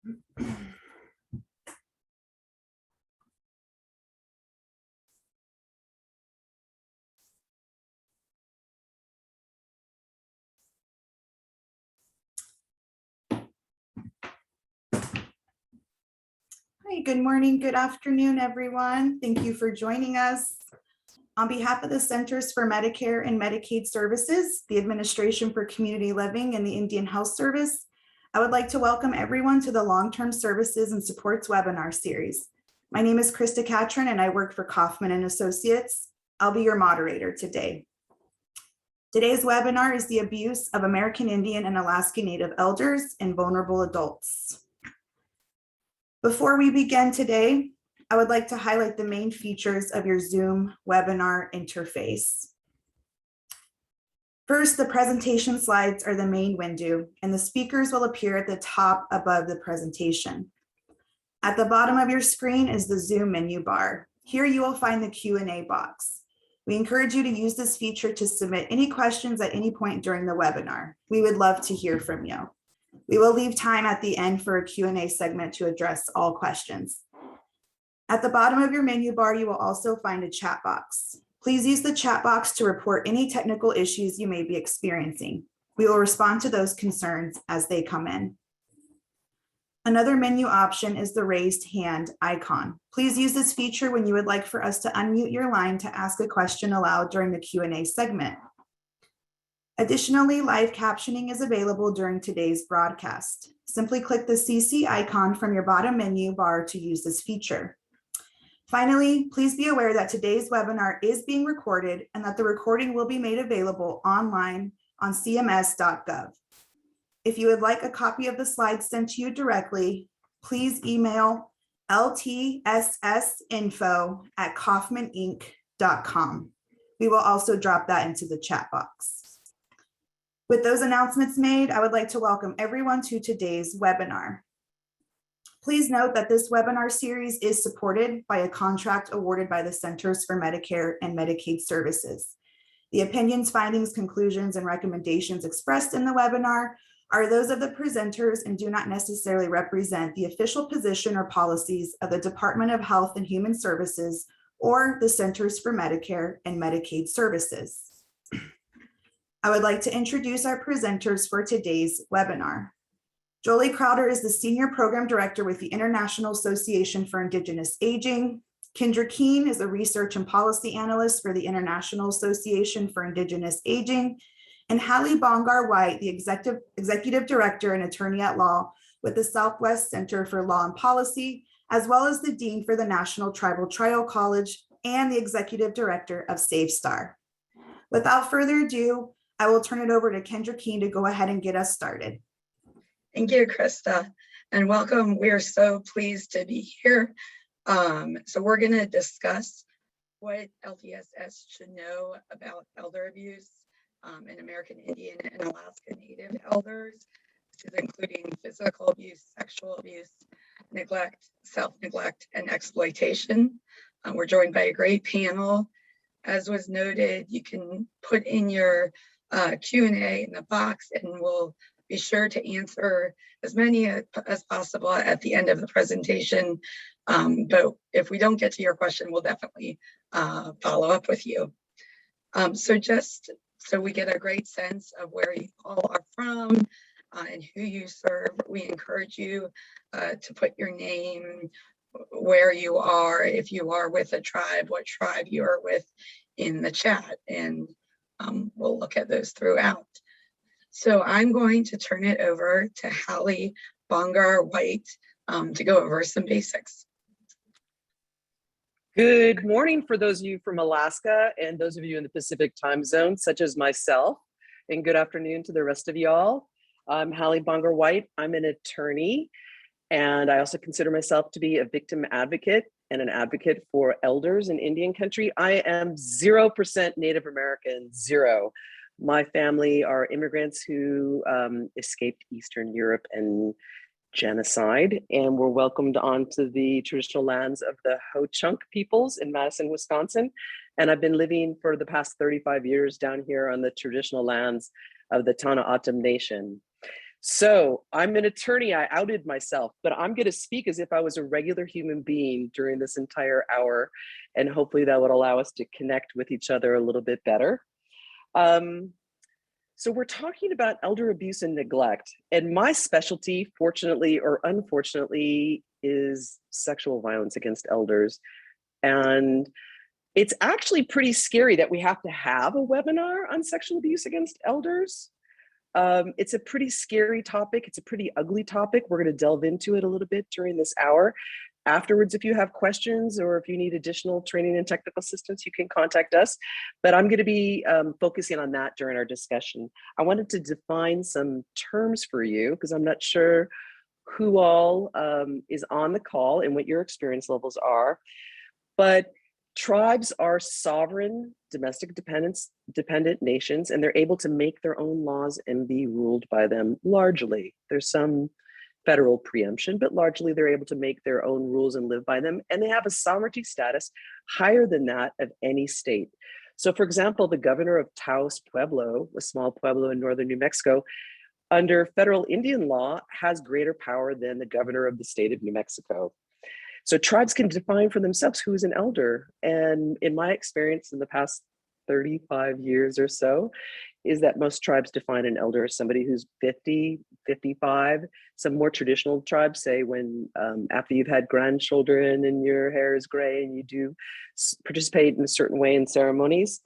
Hi, good morning, good afternoon, everyone. Thank you for joining us. On behalf of the Centers for Medicare and Medicaid Services, the Administration for Community Living, and the Indian Health Service, I would like to welcome everyone to the Long-Term Services and Supports webinar series. My name is Krista Catron and I work for Kaufman and Associates. I'll be your moderator today. Today's webinar is the abuse of American Indian and Alaska Native elders and vulnerable adults. Before we begin today, I would like to highlight the main features of your Zoom webinar interface. First, the presentation slides are the main window, and the speakers will appear at the top above the presentation. At the bottom of your screen is the Zoom menu bar. Here you will find the Q&A box. We encourage you to use this feature to submit any questions at any point during the webinar. We would love to hear from you. We will leave time at the end for a Q&A segment to address all questions. At the bottom of your menu bar, you will also find a chat box. Please use the chat box to report any technical issues you may be experiencing. We will respond to those concerns as they come in. Another menu option is the raised hand icon. Please use this feature when you would like for us to unmute your line to ask a question aloud during the Q&A segment. Additionally, live captioning is available during today's broadcast. Simply click the CC icon from your bottom menu bar to use this feature. Finally, please be aware that today's webinar is being recorded and that the recording will be made available online on cms.gov. If you would like a copy of the slides sent to you directly, please email ltssinfo@kaufmaninc.com. We will also drop that into the chat box. With those announcements made, I would like to welcome everyone to today's webinar. Please note that this webinar series is supported by a contract awarded by the Centers for Medicare and Medicaid Services. The opinions, findings, conclusions, and recommendations expressed in the webinar are those of the presenters and do not necessarily represent the official position or policies of the Department of Health and Human Services or the Centers for Medicare and Medicaid Services. I would like to introduce our presenters for today's webinar. Jolie Crowder is the Senior Program Director with the International Association for Indigenous Aging. Kendra Keene is a Research and Policy Analyst for the International Association for Indigenous Aging. And Hallie Bongar-White, the Executive Director and Attorney at Law with the Southwest Center for Law and Policy, as well as the Dean for the National Tribal Trial College and the Executive Director of SafeStar. Without further ado, I will turn it over to Kendra Keene to go ahead and get us started. Thank you, Krista, and welcome. We are so pleased to be here. So we're going to discuss what LTSS should know about elder abuse in American Indian and Alaska Native elders, which is including physical abuse, sexual abuse, neglect, self-neglect, and exploitation. We're joined by a great panel. As was noted, you can put in your Q&A in the box and we'll be sure to answer as many as possible at the end of the presentation. But if we don't get to your question, we'll definitely follow up with you. So just so we get a great sense of where you all are from and who you serve, we encourage you to put your name, where you are, if you are with a tribe, what tribe you are with in the chat, and we'll look at those throughout. So I'm going to turn it over to Hallie Bongar-White to go over some basics. Good morning for those of you from Alaska and those of you in the Pacific time zone, such as myself, and good afternoon to the rest of y'all. I'm Hallie Bongar-White. I'm an attorney, and I also consider myself to be a victim advocate and an advocate for elders in Indian country. I am 0% Native American, zero. My family are immigrants who escaped Eastern Europe and genocide, and were welcomed onto the traditional lands of the Ho-Chunk peoples in Madison, Wisconsin. And I've been living for the past 35 years down here on the traditional lands of the Tana O'odham Nation. So I'm an attorney, I outed myself, but I'm going to speak as if I was a regular human being during this entire hour. And hopefully that would allow us to connect with each other a little bit better. So we're talking about elder abuse and neglect. And my specialty, fortunately or unfortunately, is sexual violence against elders. And it's actually pretty scary that we have to have a webinar on sexual abuse against elders. It's a pretty scary topic. It's a pretty ugly topic. We're going to delve into it a little bit during this hour. Afterwards, if you have questions or if you need additional training and technical assistance, you can contact us. But I'm going to be focusing on that during our discussion. I wanted to define some terms for you because I'm not sure who all is on the call and what your experience levels are. But tribes are sovereign, domestic dependent nations, and they're able to make their own laws and be ruled by them largely. There's some federal preemption, but largely they're able to make their own rules and live by them. And they have a sovereignty status higher than that of any state. So for example, the governor of Taos Pueblo, a small pueblo in northern New Mexico, under federal Indian law has greater power than the governor of the state of New Mexico. So tribes can define for themselves who is an elder. And in my experience in the past 35 years or so, is that most tribes define an elder as somebody who's 50, 55. Some more traditional tribes say when after you've had grandchildren and your hair is gray and you do participate in a certain way in ceremonies.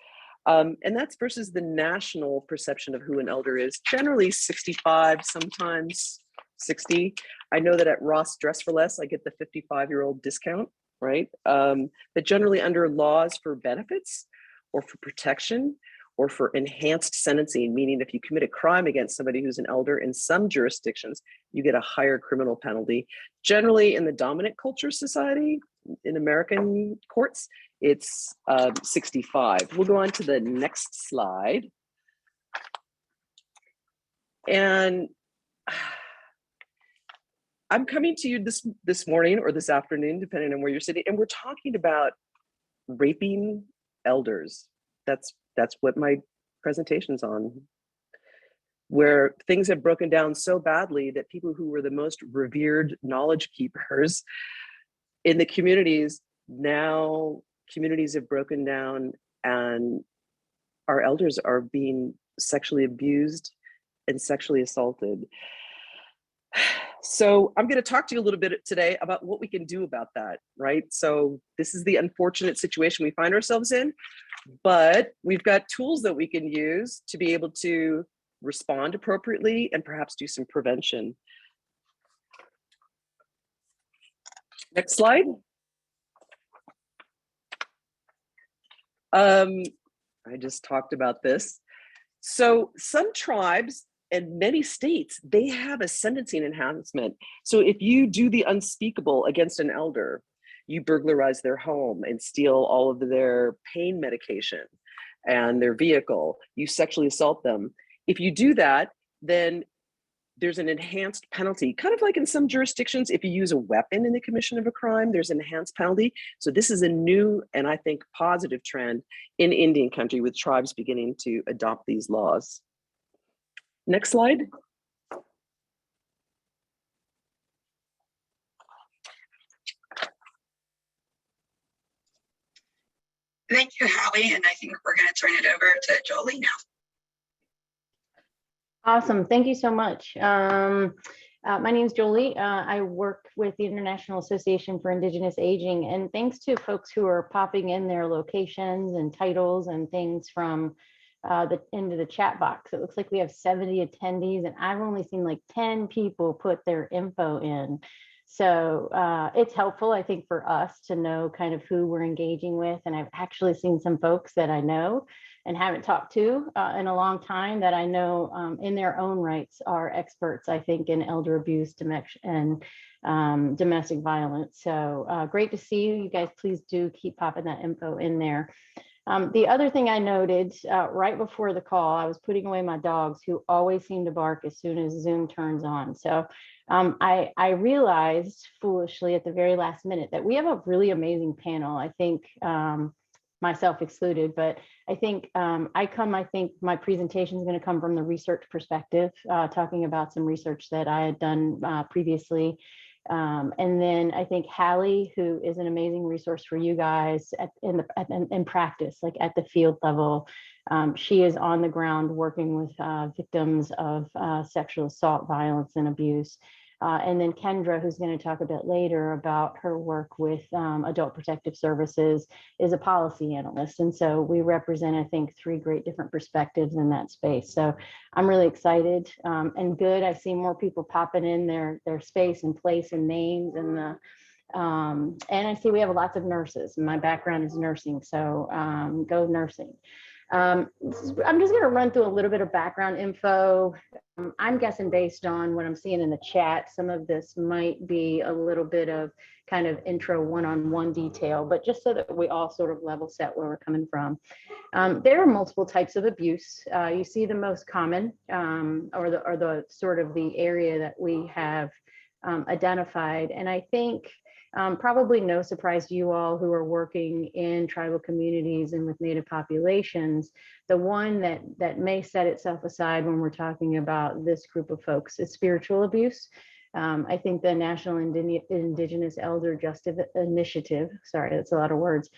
And that's versus the national perception of who an elder is, generally 65, sometimes 60. I know that at Ross Dress for Less, I get the 55-year-old discount, right? But generally under laws for benefits or for protection or for enhanced sentencing, meaning if you commit a crime against somebody who's an elder in some jurisdictions, you get a higher criminal penalty. Generally in the dominant culture society, in American courts, it's 65. We'll go on to the next slide. And I'm coming to you this morning or this afternoon, depending on where you're sitting, and we're talking about raping elders. That's what my presentation's on, where things have broken down so badly that people who were the most revered knowledge keepers in the communities, now communities have broken down and our elders are being sexually abused and sexually assaulted. So I'm going to talk to you a little bit today about what we can do about that, right? So this is the unfortunate situation we find ourselves in, but we've got tools that we can use to be able to respond appropriately and perhaps do some prevention. Next slide. I just talked about this. So some tribes and many states, they have a sentencing enhancement. So if you do the unspeakable against an elder, you burglarize their home and steal all of their pain medication and their vehicle, you sexually assault them. If you do that, then there's an enhanced penalty, kind of like in some jurisdictions, if you use a weapon in the commission of a crime, there's an enhanced penalty. So this is a new and I think positive trend in Indian country with tribes beginning to adopt these laws. Next slide. Thank you, Hallie, and I think we're going to turn it over to Jolie now. Awesome. Thank you so much. My name is Jolie. I work with the International Association for Indigenous Aging, and thanks to folks who are popping in their locations and titles and things from into the chat box. It looks like we have 70 attendees, and I've only seen like 10 people put their info in. So it's helpful, I think, for us to know kind of who we're engaging with. And I've actually seen some folks that I know and haven't talked to in a long time that I know in their own rights are experts, I think, in elder abuse and domestic violence. So great to see you. You guys, please do keep popping that info in there. The other thing I noted right before the call, I was putting away my dogs who always seem to bark as soon as Zoom turns on. So I realized foolishly at the very last minute that we have a really amazing panel. I think myself excluded, but I think I think my presentation is going to come from the research perspective, talking about some research that I had done previously. And then I think Hallie, who is an amazing resource for you guys in practice, like at the field level. She is on the ground working with victims of sexual assault, violence, and abuse. And then Kendra, who's going to talk a bit later about her work with Adult Protective Services, is a policy analyst. And so we represent, I think, 3 great different perspectives in that space. So I'm really excited and good. I see more people popping in their space and place and names and I see we have lots of nurses. My background is nursing, so go nursing. I'm just going to run through a little bit of background info. I'm guessing based on what I'm seeing in the chat, some of this might be a little bit of kind of intro one-on-one detail, but just so that we all sort of level set where we're coming from. There are multiple types of abuse. You see the most common or the sort of the area that we have identified. And I think probably no surprise to you all who are working in tribal communities and with Native populations, the one that may set itself aside when we're talking about this group of folks is spiritual abuse. I think the National Indigenous Elder Justice Initiative, sorry, that's a lot of words,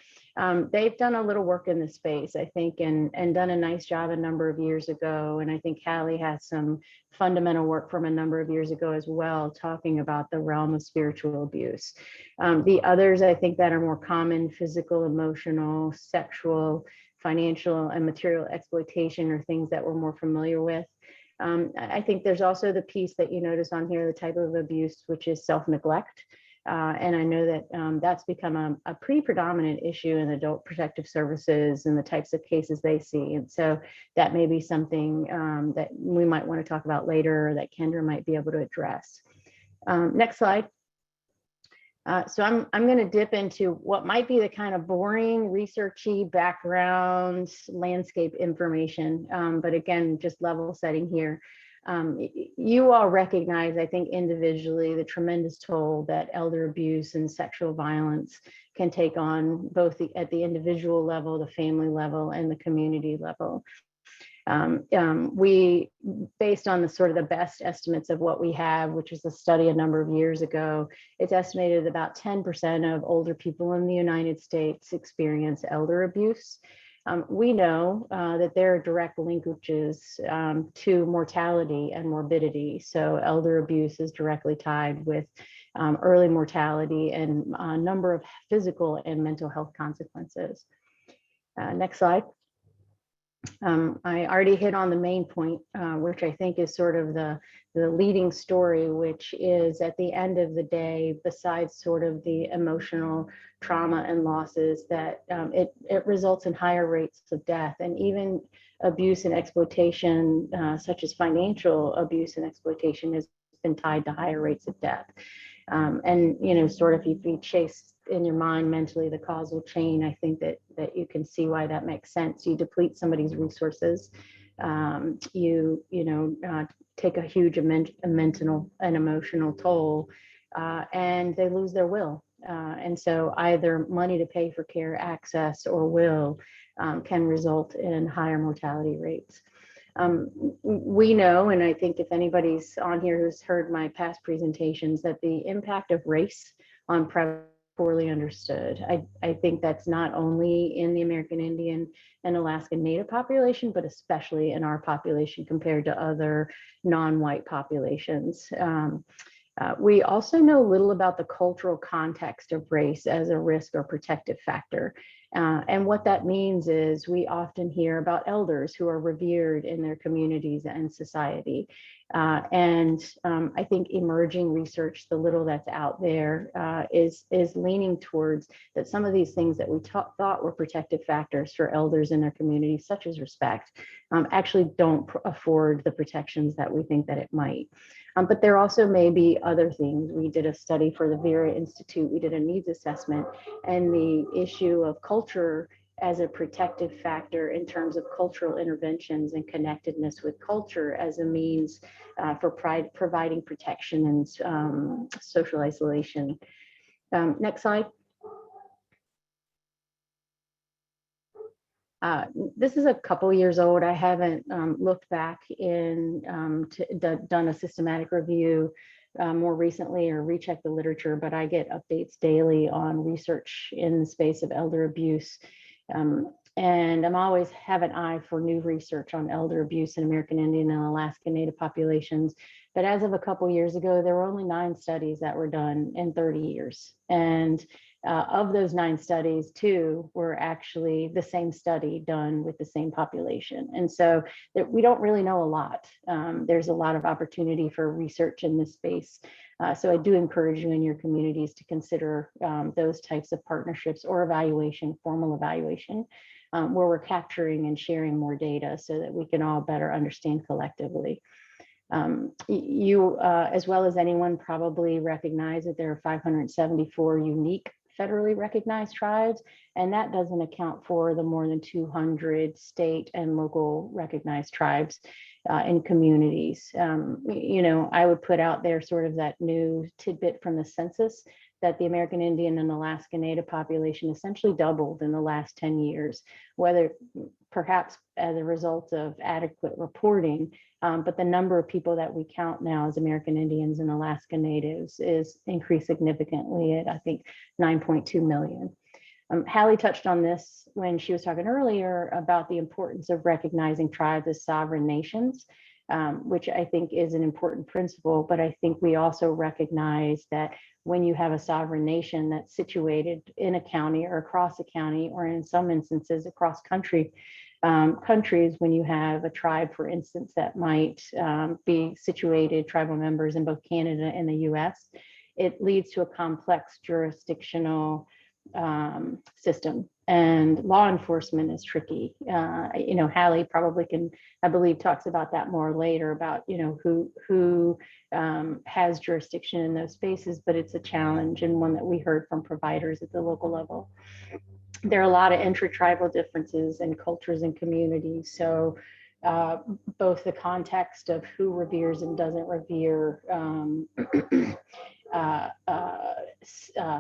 they've done a little work in this space, I think, and done a nice job a number of years ago. And I think Hallie has some fundamental work from a number of years ago as well, talking about the realm of spiritual abuse. The others, I think, that are more common, physical, emotional, sexual, financial, and material exploitation are things that we're more familiar with. I think there's also the piece that you notice on here, the type of abuse, which is self-neglect. And I know that that's become a pretty predominant issue in adult protective services and the types of cases they see. And so that may be something that we might want to talk about later, or that Kendra might be able to address. Next slide. So I'm going to dip into what might be the kind of boring, researchy background landscape information. But again, just level setting here. You all recognize, I think, individually the tremendous toll that elder abuse and sexual violence can take on both at the individual level, the family level, and the community level. We, based on the sort of the best estimates of what we have, which was a study a number of years ago, it's estimated about 10% of older people in the United States experience elder abuse. We know that there are direct linkages to mortality and morbidity. So elder abuse is directly tied with early mortality and a number of physical and mental health consequences. Next slide. I already hit on the main point, which I think is sort of the leading story, which is at the end of the day, besides sort of the emotional trauma and losses, that it results in higher rates of death, and even abuse and exploitation, such as financial abuse and exploitation, has been tied to higher rates of death. And, you know, sort of if you chase in your mind mentally the causal chain, I think that you can see why that makes sense. You deplete somebody's resources, you take a huge mental and emotional toll, and they lose their will. And so either money to pay for care, access, or will can result in higher mortality rates. We know, and I think if anybody's on here who's heard my past presentations, that the impact of race on prevalence poorly understood. I think that's not only in the American Indian and Alaskan Native population, but especially in our population compared to other non-white populations. We also know little about the cultural context of race as a risk or protective factor. And what that means is we often hear about elders who are revered in their communities and society. I think emerging research, the little that's out there, is leaning towards that some of these things that we thought were protective factors for elders in their communities, such as respect, actually don't afford the protections that we think that it might. But there also may be other things. We did a study for the Vera Institute. We did a needs assessment, and the issue of culture as a protective factor in terms of cultural interventions and connectedness with culture as a means for providing protection and social isolation. Next slide. This is a couple years old. I haven't looked back in done a systematic review more recently or rechecked the literature, but I get updates daily on research in the space of elder abuse. And I'm always have an eye for new research on elder abuse in American Indian and Alaska Native populations. But as of a couple years ago, there were only 9 studies that were done in 30 years. And of those 9 studies, 2 were actually the same study done with the same population. And so we don't really know a lot. There's a lot of opportunity for research in this space. So I do encourage you in your communities to consider those types of partnerships or evaluation, formal evaluation, where we're capturing and sharing more data so that we can all better understand collectively. You, as well as anyone, probably recognize that there are 574 unique federally recognized tribes, and that doesn't account for the more than 200 state and local recognized tribes in communities. You know, I would put out there sort of that new tidbit from the census that the American Indian and Alaska Native population essentially doubled in the last 10 years, whether perhaps as a result of adequate reporting, but the number of people that we count now as American Indians and Alaska Natives is increased significantly at, I think, 9.2 million. Hallie touched on this when she was talking earlier about the importance of recognizing tribes as sovereign nations, which I think is an important principle, but I think we also recognize that when you have a sovereign nation that's situated in a county or across a county, or in some instances across countries, when you have a tribe, for instance, that might be situated, tribal members in both Canada and the US, it leads to a complex jurisdictional system, and law enforcement is tricky. You know, Hallie probably can, I believe, talks about that more later about, you know, who has jurisdiction in those spaces, but it's a challenge and one that we heard from providers at the local level. There are a lot of intra-tribal differences in cultures and communities. So both the context of who reveres and doesn't revere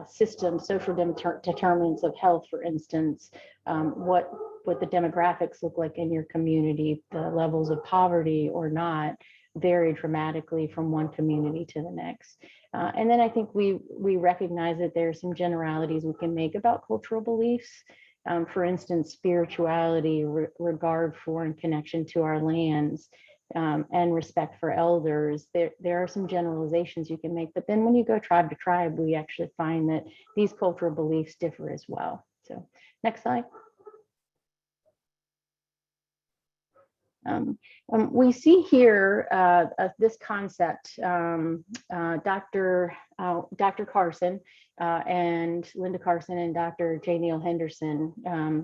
systems, social determinants of health, for instance, what the demographics look like in your community, the levels of poverty or not, vary dramatically from one community to the next. And then I think we recognize that there are some generalities we can make about cultural beliefs. For instance, spirituality, regard for and connection to our lands, and respect for elders. There are some generalizations you can make, but then when you go tribe to tribe, we actually find that these cultural beliefs differ as well. So next slide. We see here this concept, Dr. Carson and Linda Carson and Dr. J. Neil Henderson,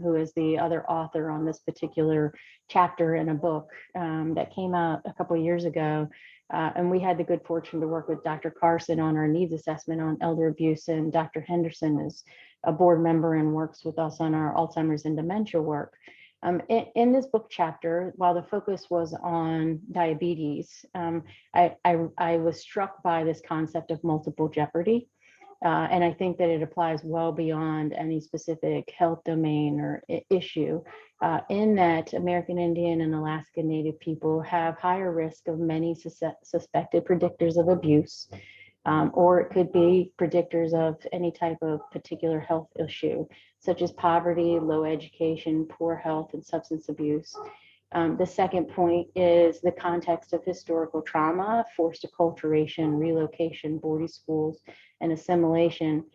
who is the other author on this particular chapter in a book that came out a couple of years ago. And we had the good fortune to work with Dr. Carson on our needs assessment on elder abuse, and Dr. Henderson is a board member and works with us on our Alzheimer's and dementia work. In this book chapter, while the focus was on diabetes, I was struck by this concept of multiple jeopardy. And I think that it applies well beyond any specific health domain or issue, in that American Indian and Alaska Native people have higher risk of many suspected predictors of abuse, or it could be predictors of any type of particular health issue, such as poverty, low education, poor health, and substance abuse. The second point is the context of historical trauma, forced acculturation, relocation, boarding schools, and assimilation.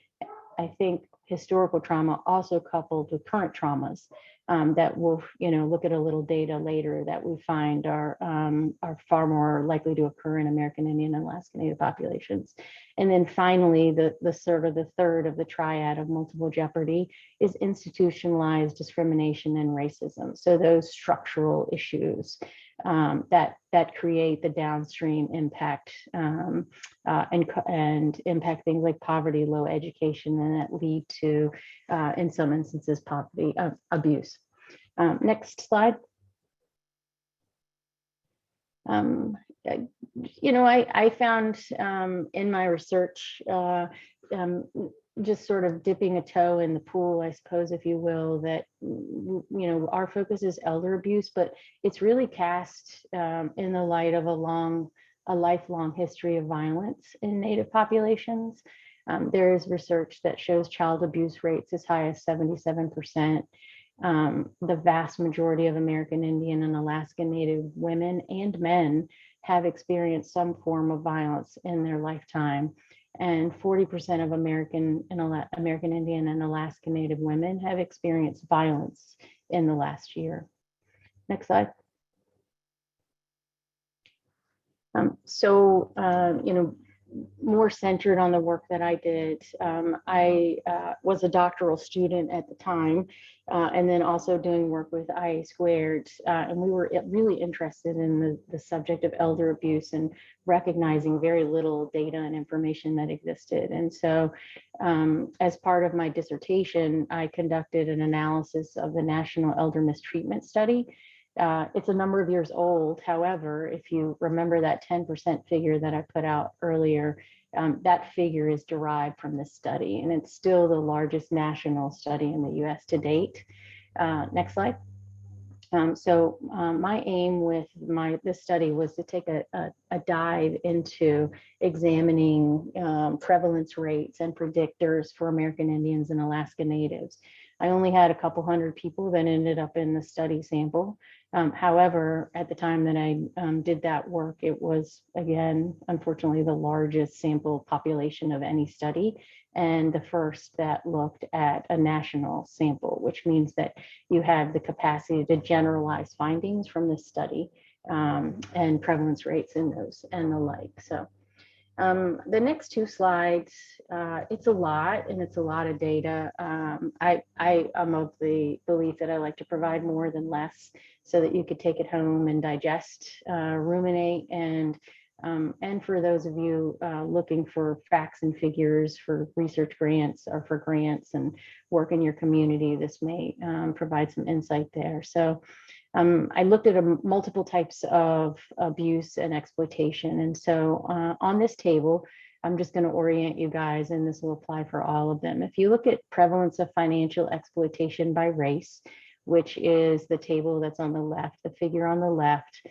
I think historical trauma also coupled with current traumas that we'll look at a little data later that we find are far more likely to occur in American Indian and Alaska Native populations. And then finally, the third of the triad of multiple jeopardy is institutionalized discrimination and racism. So those structural issues that create the downstream impact and impact things like poverty, low education, and that lead to, in some instances, poverty, abuse. Next slide. I found in my research just sort of dipping a toe in the pool, I suppose, if you will, that, our focus is elder abuse, but it's really cast in the light of a lifelong history of violence in Native populations. There is research that shows child abuse rates as high as 77%. The vast majority of American Indian and Alaska Native women and men have experienced some form of violence in their lifetime. And 40% of American Indian and Alaska Native women have experienced violence in the last year. Next slide. More centered on the work that I did. I was a doctoral student at the time, and then also doing work with IA Squared. And we were really interested in the subject of elder abuse and recognizing very little data and information that existed. And so as part of my dissertation, I conducted an analysis of the National Elder Mistreatment Study. It's a number of years old. However, if you remember that 10% figure that I put out earlier, that figure is derived from this study, and it's still the largest national study in the US to date. Next slide. My aim with this study was to take a dive into examining prevalence rates and predictors for American Indians and Alaska Natives. I only had a couple hundred people that ended up in the study sample. However, at the time that I did that work, it was, again, unfortunately, the largest sample population of any study, and the first that looked at a national sample, which means that you have the capacity to generalize findings from this study and prevalence rates in those and the like. So the next two slides, it's a lot, and it's a lot of data. I am of the belief that I like to provide more than less so that you could take it home and digest, ruminate, and for those of you looking for facts and figures for research grants or for grants and work in your community, this may provide some insight there. So I looked at multiple types of abuse and exploitation. And so on this table, I'm just going to orient you guys, and this will apply for all of them. If you look at prevalence of financial exploitation by race, which is the table that's on the left, the figure on the left,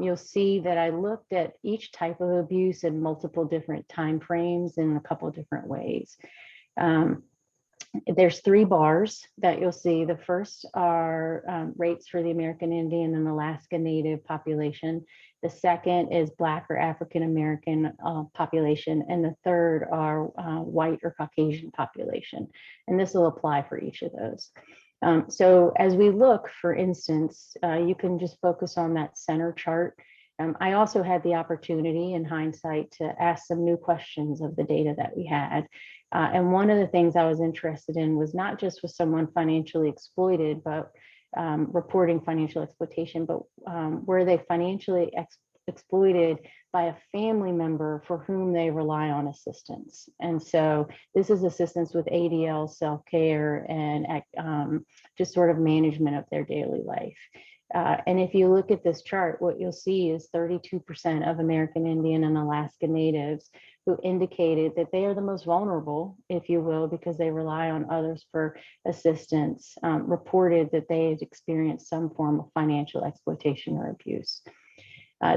you'll see that I looked at each type of abuse in multiple different time frames in a couple of different ways. There's three bars that you'll see. The first are rates for the American Indian and Alaska Native population. The second is Black or African American population. And the third are white or Caucasian population. And this will apply for each of those. So as we look, for instance, you can just focus on that center chart. I also had the opportunity in hindsight to ask some new questions of the data that we had. And one of the things I was interested in was not just was someone financially exploited, but reporting financial exploitation, but were they financially exploited by a family member for whom they rely on assistance. And so this is assistance with ADL, self-care, and just sort of management of their daily life. And if you look at this chart, what you'll see is 32% of American Indian and Alaska Natives who indicated that they are the most vulnerable, if you will, because they rely on others for assistance, reported that they had experienced some form of financial exploitation or abuse.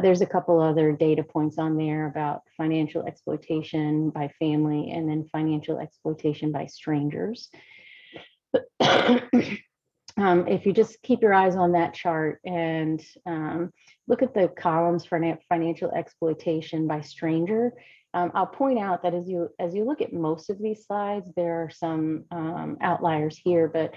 There's a couple other data points on there about financial exploitation by family and then financial exploitation by strangers. If you just keep your eyes on that chart and look at the columns for financial exploitation by stranger, I'll point out that as you look at most of these slides, there are some outliers here, but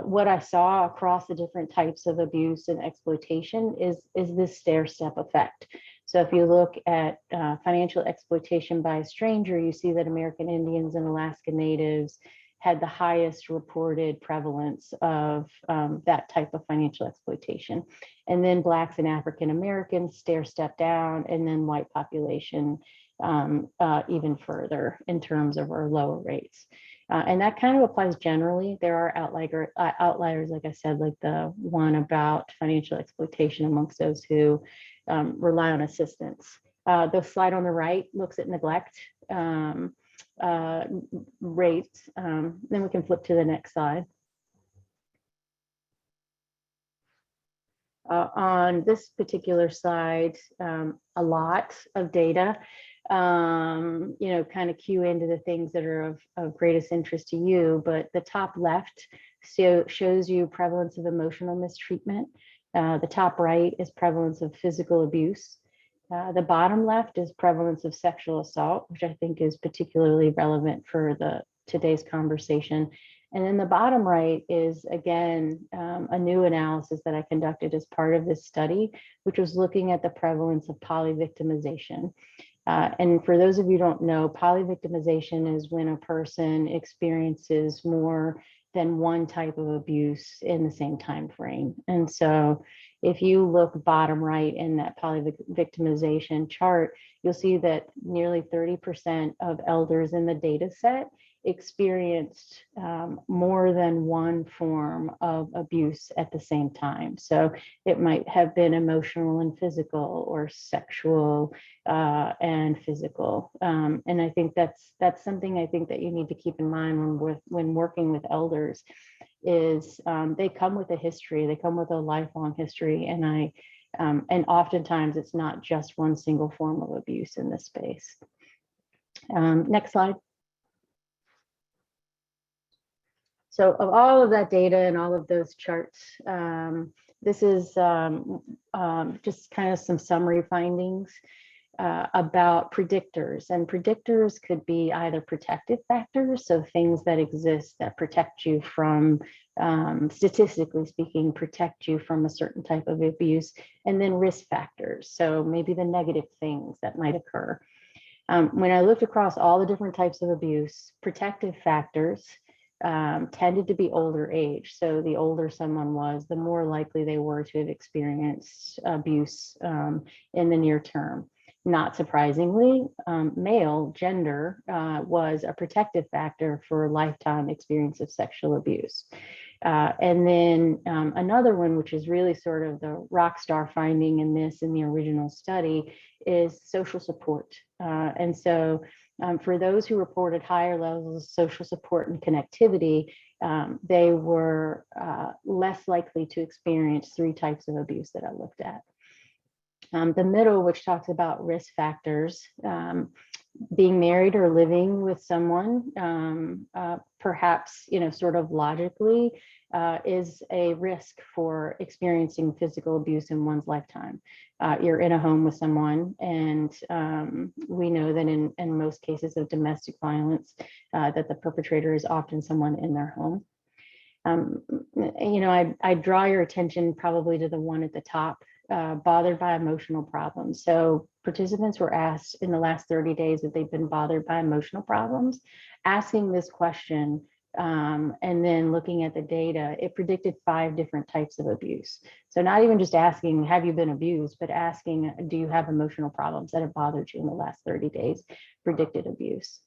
what I saw across the different types of abuse and exploitation is this stair-step effect. So if you look at financial exploitation by a stranger, you see that American Indians and Alaska Natives had the highest reported prevalence of that type of financial exploitation. And then Blacks and African Americans stair-step down, and then white population even further in terms of our lower rates. And that kind of applies generally. There are outliers, like I said, like the one about financial exploitation amongst those who rely on assistance. The slide on the right looks at neglect. rates. Then we can flip to the next slide. On this particular slide, a lot of data, kind of cue into the things that are of greatest interest to you, but the top left shows you prevalence of emotional mistreatment. The top right is prevalence of physical abuse. The bottom left is prevalence of sexual assault, which I think is particularly relevant for today's conversation. And then the bottom right is, again, a new analysis that I conducted as part of this study, which was looking at the prevalence of polyvictimization. And for those of you who don't know, polyvictimization is when a person experiences more than one type of abuse in the same time frame. And so if you look bottom right in that polyvictimization chart, you'll see that nearly 30% of elders in the data set experienced more than one form of abuse at the same time. So it might have been emotional and physical, or sexual and physical. And I think that's something I think that you need to keep in mind when working with elders, is they come with a history, they come with a lifelong history, and oftentimes it's not just one single form of abuse in this space. Next slide. So of all of that data and all of those charts, this is just kind of some summary findings about predictors. And predictors could be either protective factors, so things that exist that protect you from, statistically speaking, protect you from a certain type of abuse, and then risk factors, so maybe the negative things that might occur. When I looked across all the different types of abuse, protective factors tended to be older age. So the older someone was, the more likely they were to have experienced abuse in the near term. Not surprisingly, male gender was a protective factor for lifetime experience of sexual abuse. And then another one, which is really sort of the rock star finding in the original study, is social support. And so for those who reported higher levels of social support and connectivity, they were less likely to experience 3 types of abuse that I looked at. The middle, which talks about risk factors, being married or living with someone, perhaps, sort of logically, is a risk for experiencing physical abuse in one's lifetime. You're in a home with someone, and we know that in most cases of domestic violence, that the perpetrator is often someone in their home. I draw your attention probably to the one at the top, bothered by emotional problems. So participants were asked in the last 30 days if they've been bothered by emotional problems. Asking this question and then looking at the data, it predicted 5 different types of abuse. So not even just asking, have you been abused, but asking, do you have emotional problems that have bothered you in the last 30 days, predicted abuse.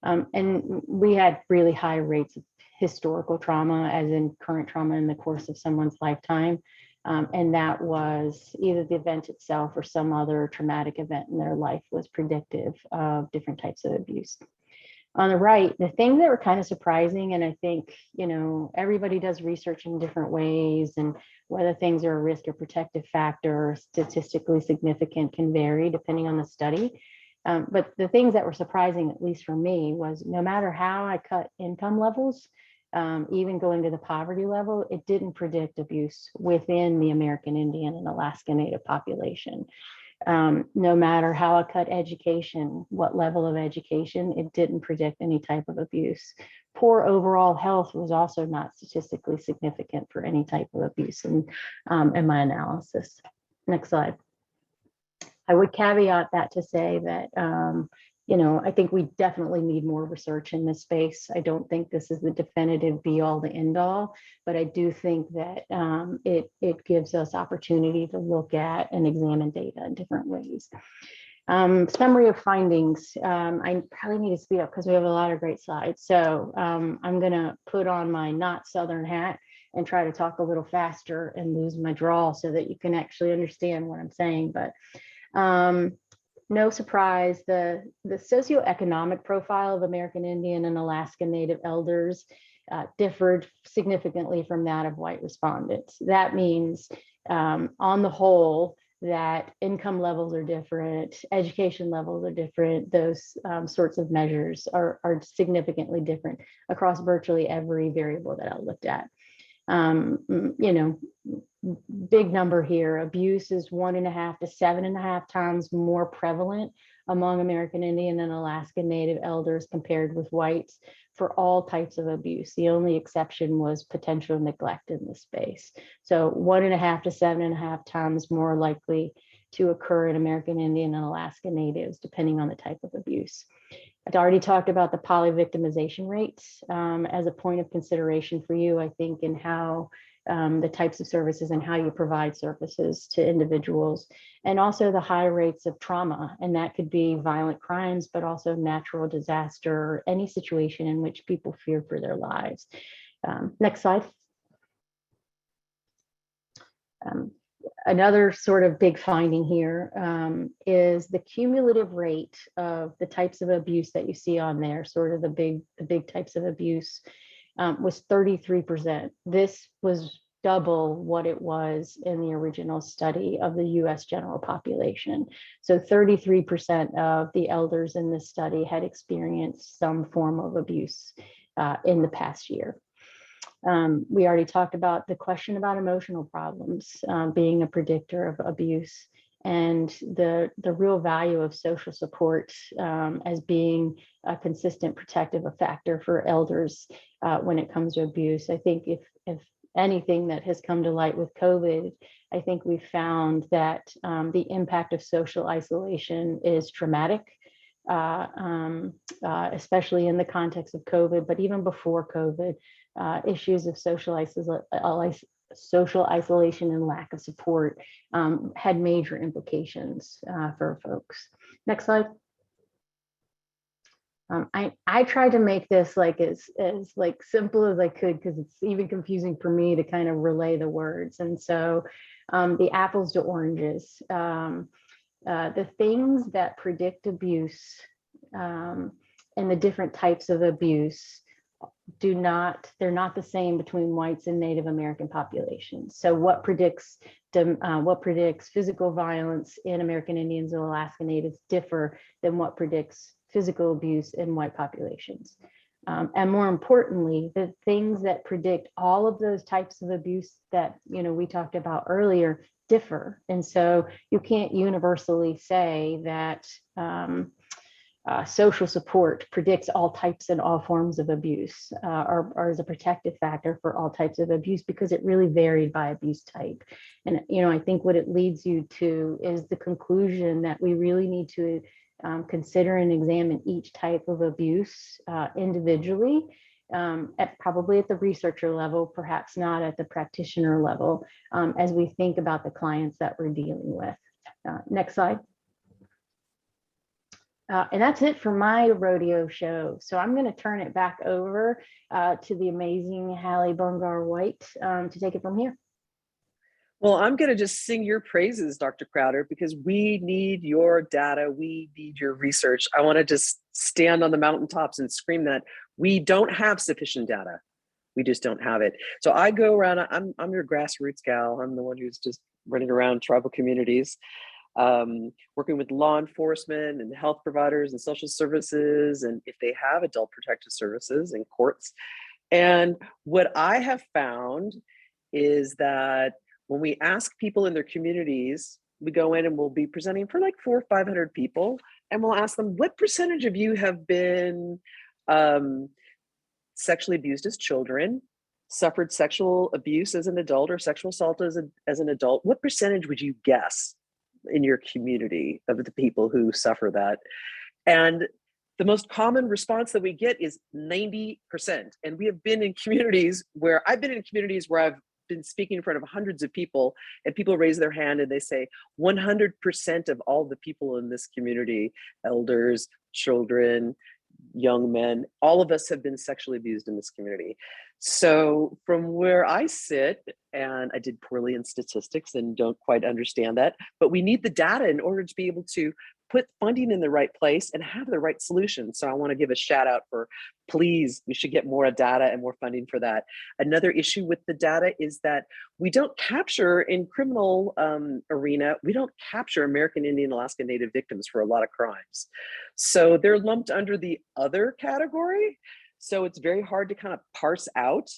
And we had really high rates of historical trauma, as in current trauma in the course of someone's lifetime. And that was either the event itself or some other traumatic event in their life was predictive of different types of abuse. On the right, the things that were kind of surprising, and I think, everybody does research in different ways, and whether things are a risk or protective factor or statistically significant can vary depending on the study. But the things that were surprising, at least for me, was no matter how I cut income levels, even going to the poverty level, it didn't predict abuse within the American Indian and Alaska Native population. No matter how I cut education, what level of education, it didn't predict any type of abuse. Poor overall health was also not statistically significant for any type of abuse in my analysis. Next slide. I would caveat that to say that I think we definitely need more research in this space. I don't think this is the definitive be all to end all, but I do think that it gives us opportunity to look at and examine data in different ways. Summary of findings. I probably need to speed up because we have a lot of great slides. So I'm gonna put on my not Southern hat and try to talk a little faster and lose my drawl so that you can actually understand what I'm saying. But no surprise, the socioeconomic profile of American Indian and Alaska Native elders differed significantly from that of white respondents. That means, on the whole, that income levels are different, education levels are different, those sorts of measures are significantly different across virtually every variable that I looked at. Big number here, abuse is 1.5 to 7.5 times more prevalent among American Indian and Alaska Native elders compared with whites for all types of abuse. The only exception was potential neglect in this space. So 1.5 to 7.5 times more likely to occur in American Indian and Alaska Natives, depending on the type of abuse. I'd already talked about the polyvictimization rates as a point of consideration for you, I think, in how the types of services and how you provide services to individuals, and also the high rates of trauma. And that could be violent crimes, but also natural disaster, or any situation in which people fear for their lives. Next slide. Another sort of big finding here is the cumulative rate of the types of abuse that you see on there, sort of the big types of abuse, was 33%. This was double what it was in the original study of the US general population. So 33% of the elders in this study had experienced some form of abuse in the past year. We already talked about the question about emotional problems being a predictor of abuse, and the real value of social support as being a consistent protective factor for elders when it comes to abuse. I think if anything that has come to light with COVID, I think we've found that the impact of social isolation is traumatic, especially in the context of COVID, but even before COVID. Issues of social isolation and lack of support had major implications for folks. Next slide. I tried to make this as like simple as I could, because it's even confusing for me to kind of relay the words. And so the apples to oranges, the things that predict abuse and the different types of abuse they're not the same between whites and Native American populations. So what predicts physical violence in American Indians and Alaska Natives differ than what predicts physical abuse in white populations. And more importantly, the things that predict all of those types of abuse that we talked about earlier differ. And so you can't universally say that social support predicts all types and all forms of abuse or is a protective factor for all types of abuse, because it really varied by abuse type. And I think what it leads you to is the conclusion that we really need to consider and examine each type of abuse individually, probably at the researcher level, perhaps not at the practitioner level, as we think about the clients that we're dealing with. Next slide. And that's it for my rodeo show. So I'm going to turn it back over to the amazing Hallie Bungar-White to take it from here. Well, I'm going to just sing your praises, Dr. Crowder, because we need your data. We need your research. I want to just stand on the mountaintops and scream that we don't have sufficient data. We just don't have it. So I go around, I'm your grassroots gal. I'm the one who's just running around tribal communities, working with law enforcement and health providers and social services, and if they have adult protective services and courts. And what I have found is that when we ask people in their communities, we go in and we'll be presenting for like 400 or 500 people, and we'll ask them, what percentage of you have been sexually abused as children, suffered sexual abuse as an adult, or sexual assault as an adult? What percentage would you guess in your community of the people who suffer that? And the most common response that we get is 90%. And we have been in communities where I've been speaking in front of hundreds of people, and people raise their hand and they say 100% of all the people in this community, elders, children, young men, all of us have been sexually abused in this community. So from where I sit, and I did poorly in statistics and don't quite understand that, but we need the data in order to be able to put funding in the right place and have the right solution. So I want to give a shout out for, please, we should get more data and more funding for that. Another issue with the data is that we don't capture in criminal arena, we don't capture American Indian, Alaska Native victims for a lot of crimes. So they're lumped under the other category. So it's very hard to kind of parse out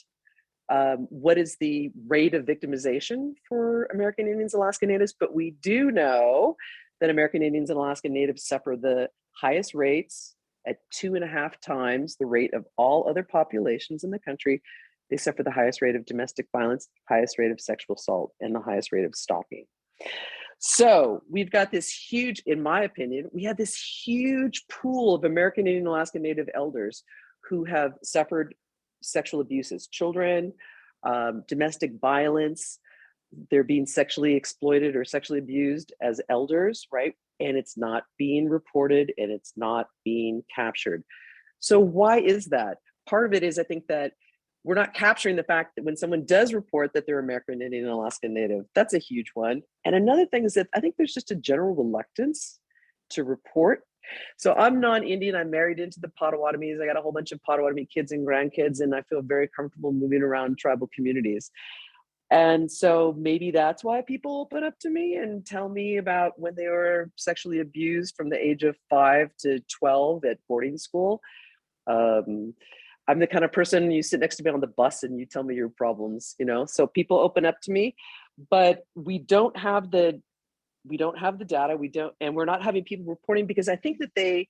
what is the rate of victimization for American Indians, Alaska Natives, but we do know that American Indians and Alaska Natives suffer the highest rates at 2.5 times the rate of all other populations in the country. They suffer the highest rate of domestic violence, highest rate of sexual assault, and the highest rate of stalking. So we've got this huge, in my opinion, we have this huge pool of American Indian, Alaska Native elders who have suffered sexual abuses, children, domestic violence, they're being sexually exploited or sexually abused as elders, right? And it's not being reported and it's not being captured. So why is that? Part of it is, I think, that we're not capturing the fact that when someone does report that they're American Indian and Alaska Native, that's a huge one. And another thing is that I think there's just a general reluctance to report. So I'm non-Indian, I'm married into the Potawatomis. I got a whole bunch of Potawatomi kids and grandkids, and I feel very comfortable moving around tribal communities. And so maybe that's why people open up to me and tell me about when they were sexually abused from the age of 5 to 12 at boarding school. I'm the kind of person, you sit next to me on the bus and you tell me your problems, you know, so people open up to me, but we don't have the data, and we're not having people reporting because I think that they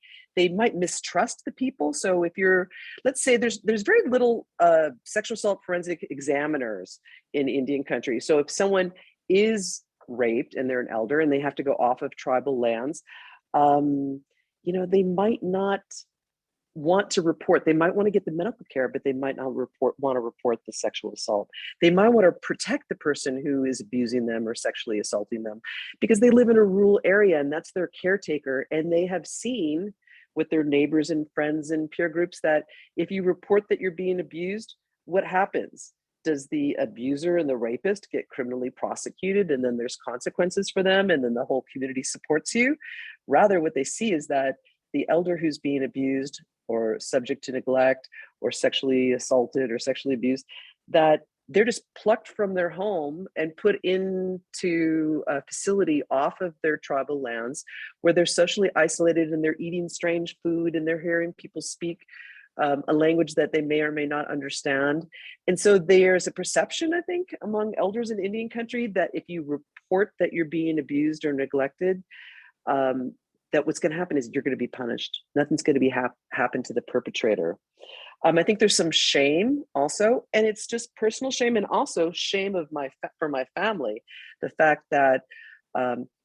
might mistrust the people. So if you're, let's say there's very little sexual assault forensic examiners in Indian country. So if someone is raped and they're an elder and they have to go off of tribal lands, you know, they might not want to report. They might want to get the medical care, but they might not want to report the sexual assault. They might want to protect the person who is abusing them or sexually assaulting them because they live in a rural area and that's their caretaker. And they have seen with their neighbors and friends and peer groups that if you report that you're being abused, what happens? Does the abuser and the rapist get criminally prosecuted and then there's consequences for them and then the whole community supports you? Rather, what they see is that the elder who's being abused or subject to neglect or sexually assaulted or sexually abused, that they're just plucked from their home and put into a facility off of their tribal lands where they're socially isolated and they're eating strange food and they're hearing people speak a language that they may or may not understand. And so there's a perception, I think, among elders in Indian country that if you report that you're being abused or neglected, that what's going to happen is you're going to be punished. Nothing's going to be happen to the perpetrator. I think there's some shame also, and it's just personal shame and also shame of for my family. The fact that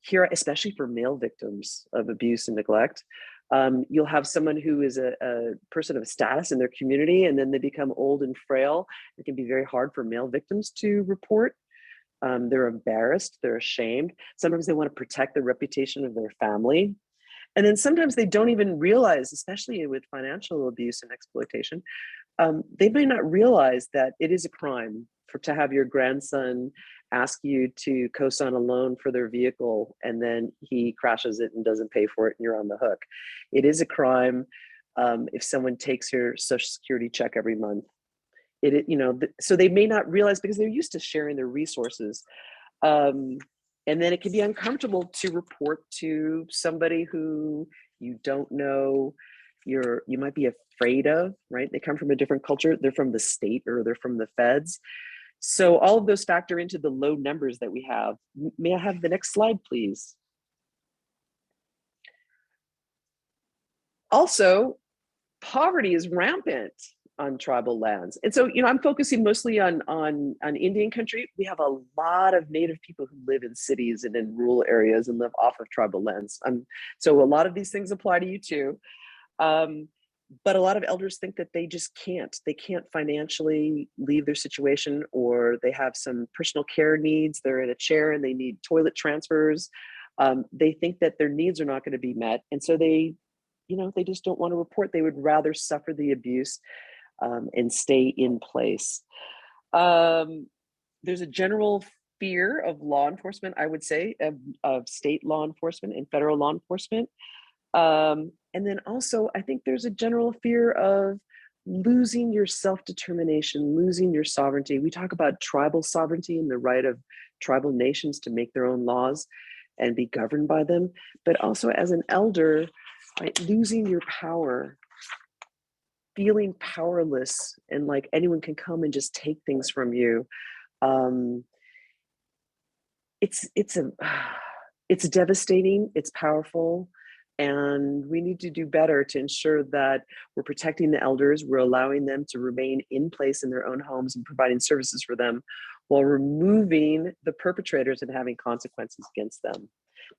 here, especially for male victims of abuse and neglect, you'll have someone who is a person of status in their community, and then they become old and frail. It can be very hard for male victims to report. They're embarrassed, they're ashamed. Sometimes they want to protect the reputation of their family. And then sometimes they don't even realize, especially with financial abuse and exploitation, they may not realize that it is a crime to have your grandson ask you to co-sign a loan for their vehicle and then he crashes it and doesn't pay for it and you're on the hook. It is a crime if someone takes your Social Security check every month. So they may not realize because they're used to sharing their resources. And then it can be uncomfortable to report to somebody who you don't know, you might be afraid of, right? They come from a different culture. They're from the state or they're from the feds. So all of those factor into the low numbers that we have. May I have the next slide, please? Also, poverty is rampant on tribal lands. And so, I'm focusing mostly on Indian country. We have a lot of Native people who live in cities and in rural areas and live off of tribal lands. So a lot of these things apply to you too. But a lot of elders think that they just can't. They can't financially leave their situation, or they have some personal care needs. They're in a chair and they need toilet transfers. They think that their needs are not going to be met. And so they just don't want to report. They would rather suffer the abuse. and stay in place. There's a general fear of law enforcement, I would say, of state law enforcement and federal law enforcement. And then also, I think there's a general fear of losing your self-determination, losing your sovereignty. We talk about tribal sovereignty and the right of tribal nations to make their own laws and be governed by them, but also as an elder, right, losing your power, feeling powerless, and like anyone can come and just take things from you. It's devastating, it's powerful, and we need to do better to ensure that we're protecting the elders, we're allowing them to remain in place in their own homes and providing services for them while removing the perpetrators and having consequences against them.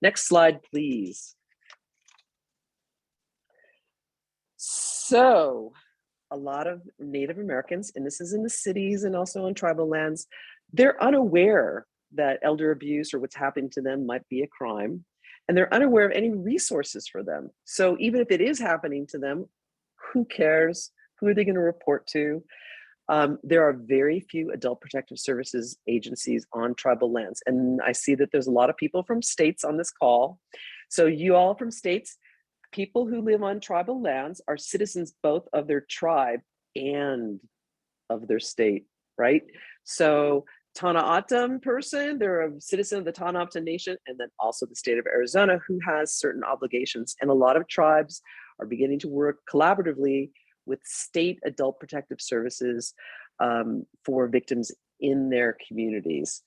Next slide, please. So a lot of Native Americans, and this is in the cities and also on tribal lands, they're unaware that elder abuse or what's happening to them might be a crime, and they're unaware of any resources for them. So even if it is happening to them, who cares? Who are they going to report to? There are very few adult protective services agencies on tribal lands. And I see that there's a lot of people from states on this call. So you all from states, people who live on tribal lands are citizens both of their tribe and of their state, right? So Tana-Atam person, they're a citizen of the Tana-Atam Nation, and then also the state of Arizona, who has certain obligations. And a lot of tribes are beginning to work collaboratively with state adult protective services for victims in their communities.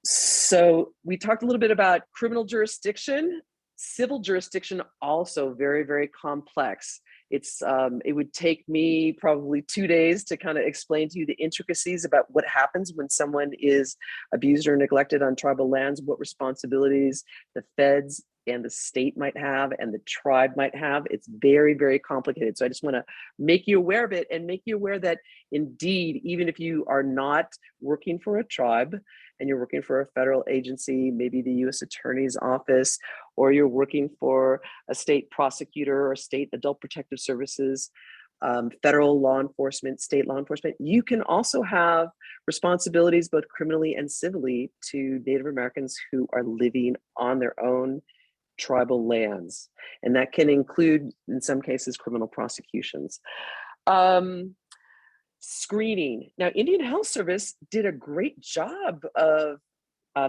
So we talked a little bit about criminal jurisdiction. Civil jurisdiction also very, very complex. It would take me probably 2 days to kind of explain to you the intricacies about what happens when someone is abused or neglected on tribal lands, what responsibilities the feds and the state might have and the tribe might have. It's very, very complicated. So I just want to make you aware of it and make you aware that indeed, even if you are not working for a tribe and you're working for a federal agency, maybe the U.S. Attorney's Office, or you're working for a state prosecutor or state adult protective services, federal law enforcement, state law enforcement, you can also have responsibilities both criminally and civilly to Native Americans who are living on their own tribal lands. And that can include, in some cases, criminal prosecutions. Screening. Now, Indian Health Service did a great job of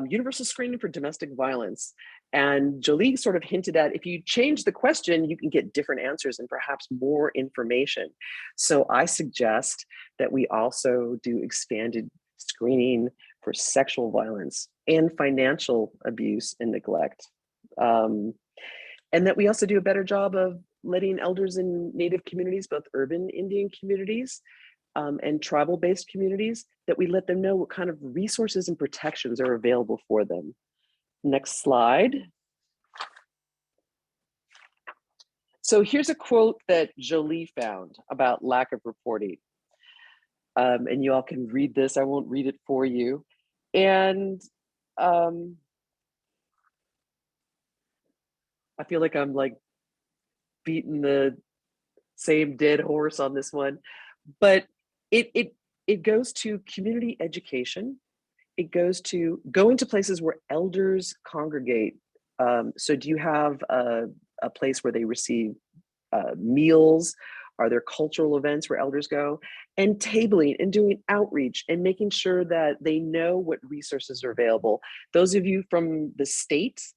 universal screening for domestic violence. And Jolie sort of hinted at, if you change the question, you can get different answers and perhaps more information. So I suggest that we also do expanded screening for sexual violence and financial abuse and neglect. And that we also do a better job of letting elders in Native communities, both urban Indian communities and tribal-based communities, that we let them know what kind of resources and protections are available for them. Next slide. So here's a quote that Jolie found about lack of reporting. And you all can read this, I won't read it for you. And I feel like I'm like beating the same dead horse on this one, but it goes to community education. It goes to going to places where elders congregate. So do you have a place where they receive meals? Are there cultural events where elders go? And tabling and doing outreach and making sure that they know what resources are available. Those of you from the States,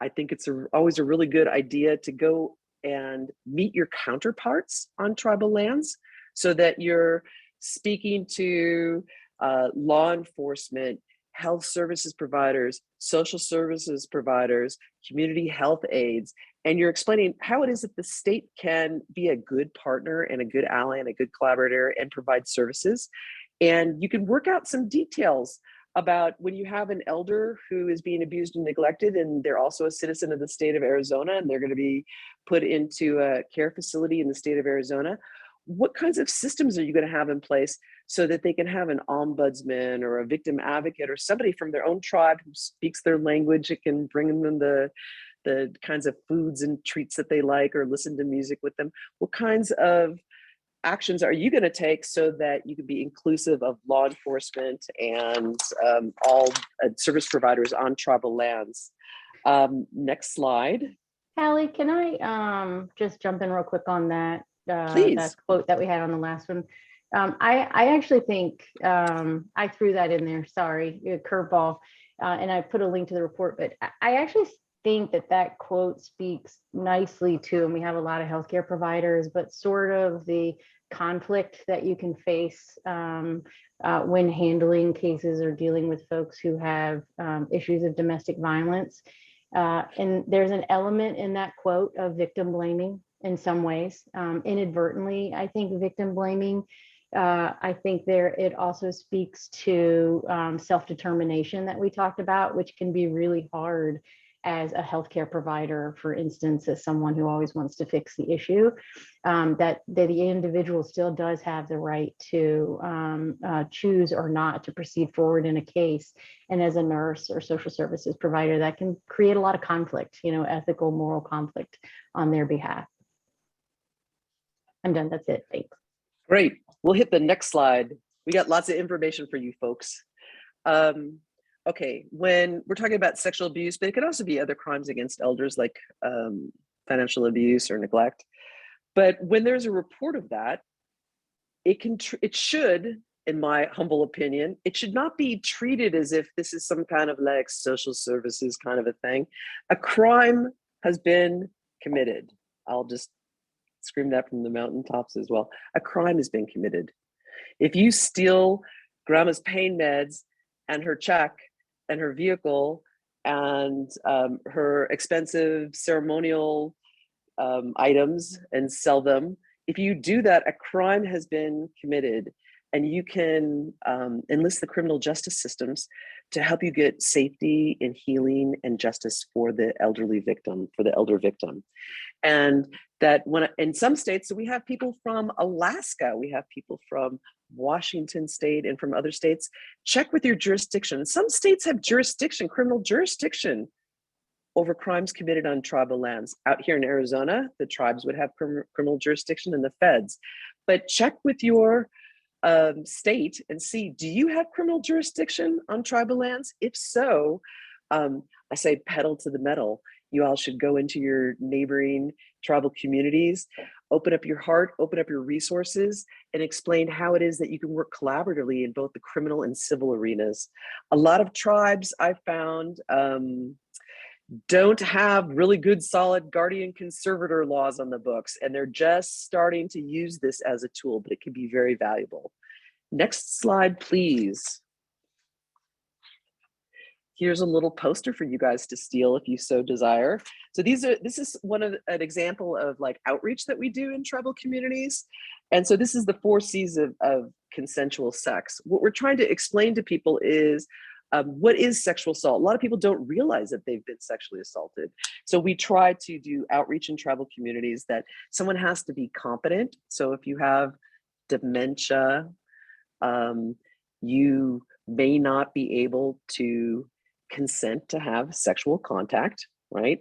I think it's always a really good idea to go and meet your counterparts on tribal lands so that you're speaking to law enforcement, health services providers, social services providers, community health aides, and you're explaining how it is that the state can be a good partner and a good ally and a good collaborator and provide services. And you can work out some details about when you have an elder who is being abused and neglected, and they're also a citizen of the state of Arizona, and they're going to be put into a care facility in the state of Arizona. What kinds of systems are you going to have in place so that they can have an ombudsman or a victim advocate or somebody from their own tribe who speaks their language? It can bring them the kinds of foods and treats that they like or listen to music with them. What kinds of actions are you going to take so that you can be inclusive of law enforcement and all service providers on tribal lands? Next slide. Hallie, can I just jump in real quick on that? Please. That quote that we had on the last one. I actually think I threw that in there. Sorry, curveball, and I put a link to the report. But I actually think that quote speaks nicely to, and we have a lot of healthcare providers, but sort of the conflict that you can face when handling cases or dealing with folks who have issues of domestic violence. And there's an element in that quote of victim blaming in some ways, inadvertently, I think victim blaming. I think it also speaks to self-determination that we talked about, which can be really hard as a healthcare provider, for instance, as someone who always wants to fix the issue, that the individual still does have the right to choose or not to proceed forward in a case. And as a nurse or social services provider, that can create a lot of conflict, ethical, moral conflict on their behalf. I'm done. That's it. Thanks. Great. We'll hit the next slide. We got lots of information for you folks. Okay, when we're talking about sexual abuse, but it could also be other crimes against elders like financial abuse or neglect. But when there's a report of that, it should, in my humble opinion, it should not be treated as if this is some kind of like social services kind of a thing. A crime has been committed. I'll just scream that from the mountaintops as well. A crime has been committed. If you steal grandma's pain meds and her check and her vehicle and her expensive ceremonial items and sell them, if you do that, a crime has been committed, and you can enlist the criminal justice systems to help you get safety and healing and justice for the elderly victim, for the elder victim. And that when in some states, so we have people from Alaska, we have people from Washington state and from other states. Check with your jurisdiction. Some states have jurisdiction, criminal jurisdiction over crimes committed on tribal lands. Out here in Arizona, the tribes would have criminal jurisdiction and the feds. But check with your state and see, do you have criminal jurisdiction on tribal lands? If so, I say pedal to the metal. You all should go into your neighboring tribal communities, open up your heart, open up your resources, and explain how it is that you can work collaboratively in both the criminal and civil arenas. A lot of tribes I've found don't have really good, solid guardian conservator laws on the books, and they're just starting to use this as a tool, but it can be very valuable. Next slide, please. Here's a little poster for you guys to steal if you so desire. So this is an example of like outreach that we do in tribal communities. And so this is the 4 C's of consensual sex. What we're trying to explain to people is what is sexual assault? A lot of people don't realize that they've been sexually assaulted. So we try to do outreach in tribal communities that someone has to be competent. So if you have dementia, you may not be able to consent to have sexual contact, right?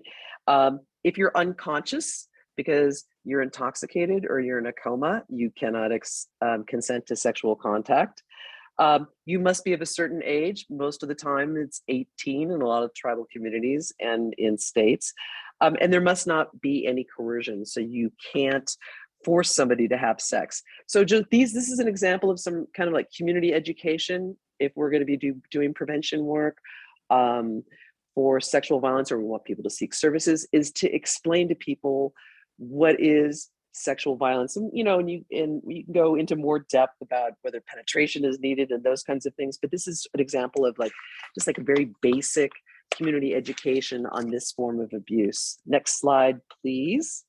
If you're unconscious because you're intoxicated or you're in a coma, you cannot consent to sexual contact. You must be of a certain age. Most of the time it's 18 in a lot of tribal communities and in states. And there must not be any coercion. So you can't force somebody to have sex. So just this is an example of some kind of like community education. If we're going to be doing prevention work for sexual violence, or we want people to seek services, is to explain to people what is sexual violence, and we can go into more depth about whether penetration is needed and those kinds of things. But this is an example of just like a very basic community education on this form of abuse. Next slide, please.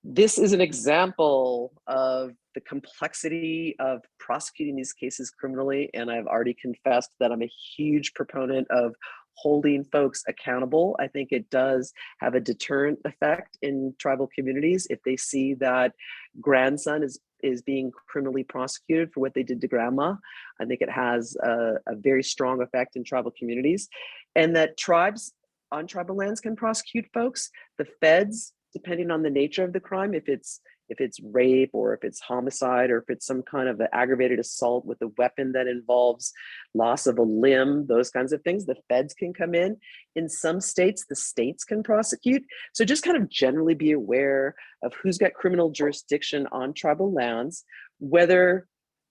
This is an example of the complexity of prosecuting these cases criminally, and I've already confessed that I'm a huge proponent of holding folks accountable. I think it does have a deterrent effect in tribal communities if they see that grandson is being criminally prosecuted for what they did to grandma. I think it has a very strong effect in tribal communities, and that tribes on tribal lands can prosecute folks. The feds, depending on the nature of the crime, if it's if it's rape or if it's homicide or if it's some kind of an aggravated assault with a weapon that involves loss of a limb, those kinds of things, the feds can come in. In some states, the states can prosecute. So just kind of generally be aware of who's got criminal jurisdiction on tribal lands, whether,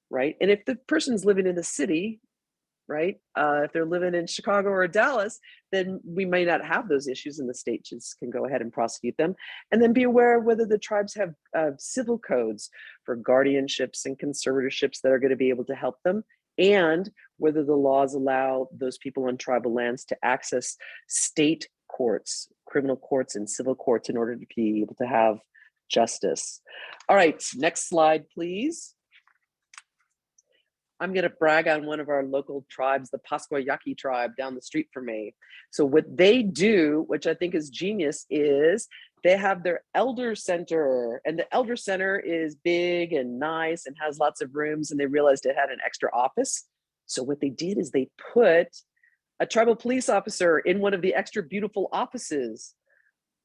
right? And if the person's living in the city, right? If they're living in Chicago or Dallas, then we may not have those issues and the state just can go ahead and prosecute them. And then be aware of whether the tribes have civil codes for guardianships and conservatorships that are going to be able to help them, and whether the laws allow those people on tribal lands to access state courts, criminal courts and civil courts in order to be able to have justice. All right, next slide, please. I'm going to brag on one of our local tribes, the Pasquayaki tribe down the street from me. So what they do, which I think is genius, is they have their elder center, and the elder center is big and nice and has lots of rooms, and they realized it had an extra office. So what they did is they put a tribal police officer in one of the extra beautiful offices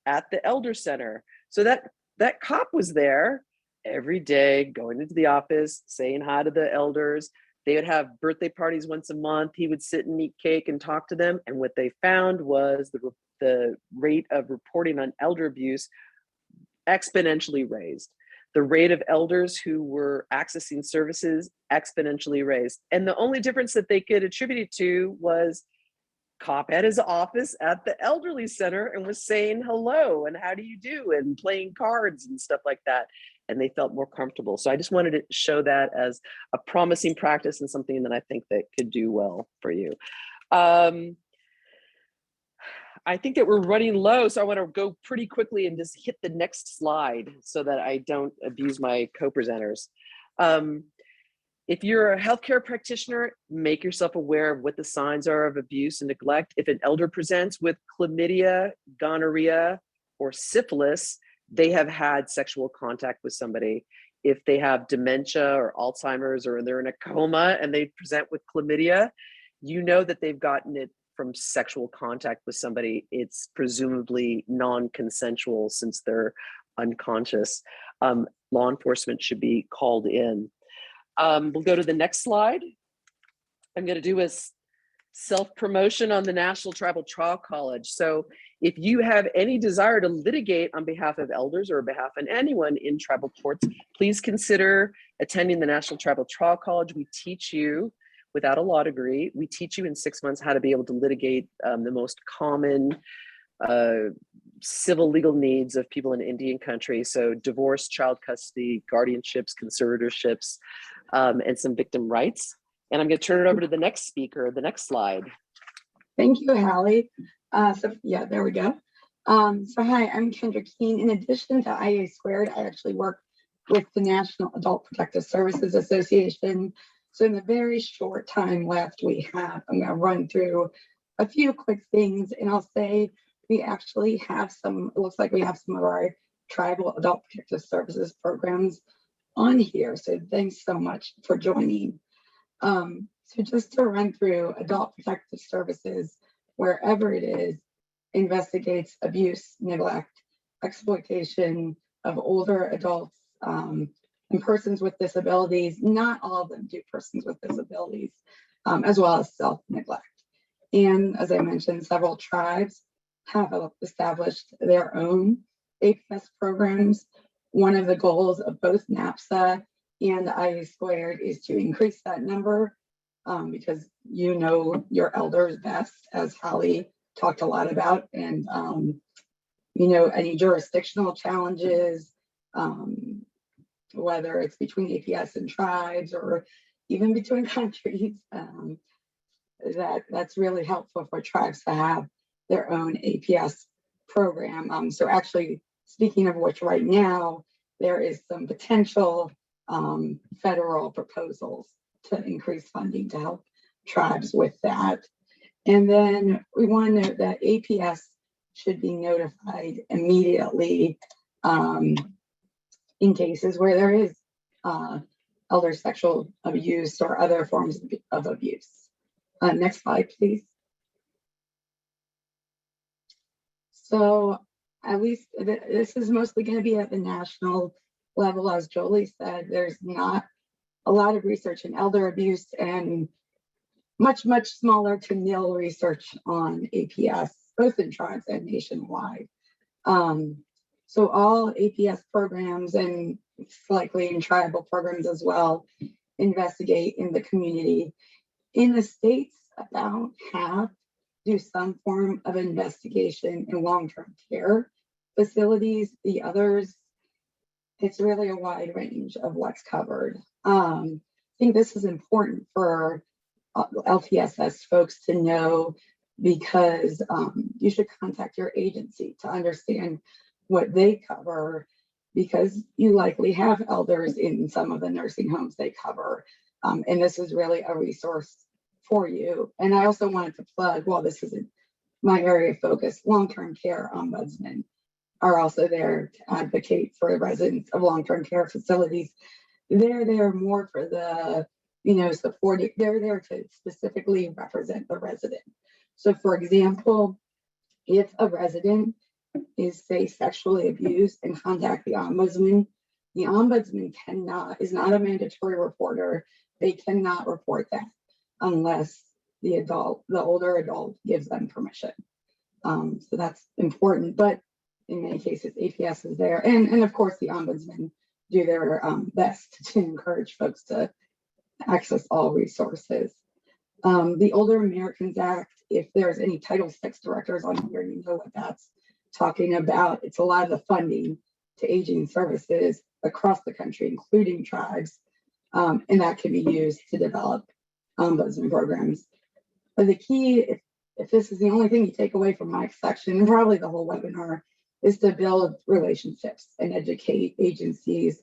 at the elder center. So that cop was there every day, going into the office, saying hi to the elders. They would have birthday parties once a month. He would sit and eat cake and talk to them. And what they found was the rate of reporting on elder abuse exponentially raised. The rate of elders who were accessing services exponentially raised. And the only difference that they could attribute it to was cop at his office at the elderly center and was saying hello and how do you do and playing cards and stuff like that. And they felt more comfortable. So I just wanted to show that as a promising practice and something that I think that could do well for you. I think that we're running low, so I want to go pretty quickly and just hit the next slide so that I don't abuse my co-presenters. If you're a healthcare practitioner, make yourself aware of what the signs are of abuse and neglect. If an elder presents with chlamydia, gonorrhea, or syphilis, they have had sexual contact with somebody. If they have dementia or Alzheimer's or they're in a coma and they present with chlamydia, you know that they've gotten it from sexual contact with somebody. It's presumably non-consensual since they're unconscious. Law enforcement should be called in. We'll go to the next slide. I'm going to do a self-promotion on the National Tribal Trial College. So if you have any desire to litigate on behalf of elders or behalf of anyone in tribal courts, please consider attending the National Tribal Trial College. We teach you, without a law degree, we teach you in 6 months how to be able to litigate the most common civil legal needs of people in Indian country. So divorce, child custody, guardianships, conservatorships, and some victim rights. And I'm going to turn it over to the next speaker, the next slide. Thank you, Hallie. So yeah, there we go. So hi, I'm Kendra Keene. In addition to IA Squared, I actually work with the National Adult Protective Services Association. So in the very short time left we have, I'm going to run through a few quick things, and I'll say we actually have some, it looks like we have some of our tribal adult protective services programs on here. So thanks so much for joining. So just to run through, adult protective services, wherever it is, investigates abuse, neglect, exploitation of older adults and persons with disabilities. Not all of them do persons with disabilities, as well as self-neglect. And as I mentioned, several tribes have established their own APS programs. One of the goals of both NAPSA and IA Squared is to increase that number because you know your elders best, as Hallie talked a lot about, and you know, any jurisdictional challenges, whether it's between APS and tribes or even between countries, that's really helpful for tribes to have their own APS program. So actually, speaking of which, right now, there is some potential federal proposals to increase funding to help tribes with that. And then we want to note that APS should be notified immediately in cases where there is elder sexual abuse or other forms of abuse. Next slide, please. So at least this is mostly going to be at the national level, as Jolie said, there's not a lot of research in elder abuse and much, much smaller to nil research on APS, both in tribes and nationwide. So all APS programs, and likely in tribal programs as well, investigate in the community. In the states, about half do some form of investigation in long-term care facilities. The others, it's really a wide range of what's covered. I think this is important for LTSS folks to know, because you should contact your agency to understand what they cover, because you likely have elders in some of the nursing homes they cover. And this is really a resource for you. And I also wanted to plug, while this isn't my area of focus, long-term care ombudsmen are also there to advocate for the residents of long-term care facilities. They're there more for the, supporting, they're there to specifically represent the resident. So for example, if a resident is, say, sexually abused and contact the ombudsman is not a mandatory reporter. They cannot report that unless the older adult gives them permission. So that's important, but in many cases, APS is there. And of course, the ombudsman do their best to encourage folks to access all resources. The Older Americans Act, if there's any Title VI directors on here, you know what that's talking about. It's a lot of the funding to aging services across the country, including tribes, and that can be used to develop ombudsman programs. But the key, if this is the only thing you take away from my section, and probably the whole webinar, is to build relationships and educate agencies.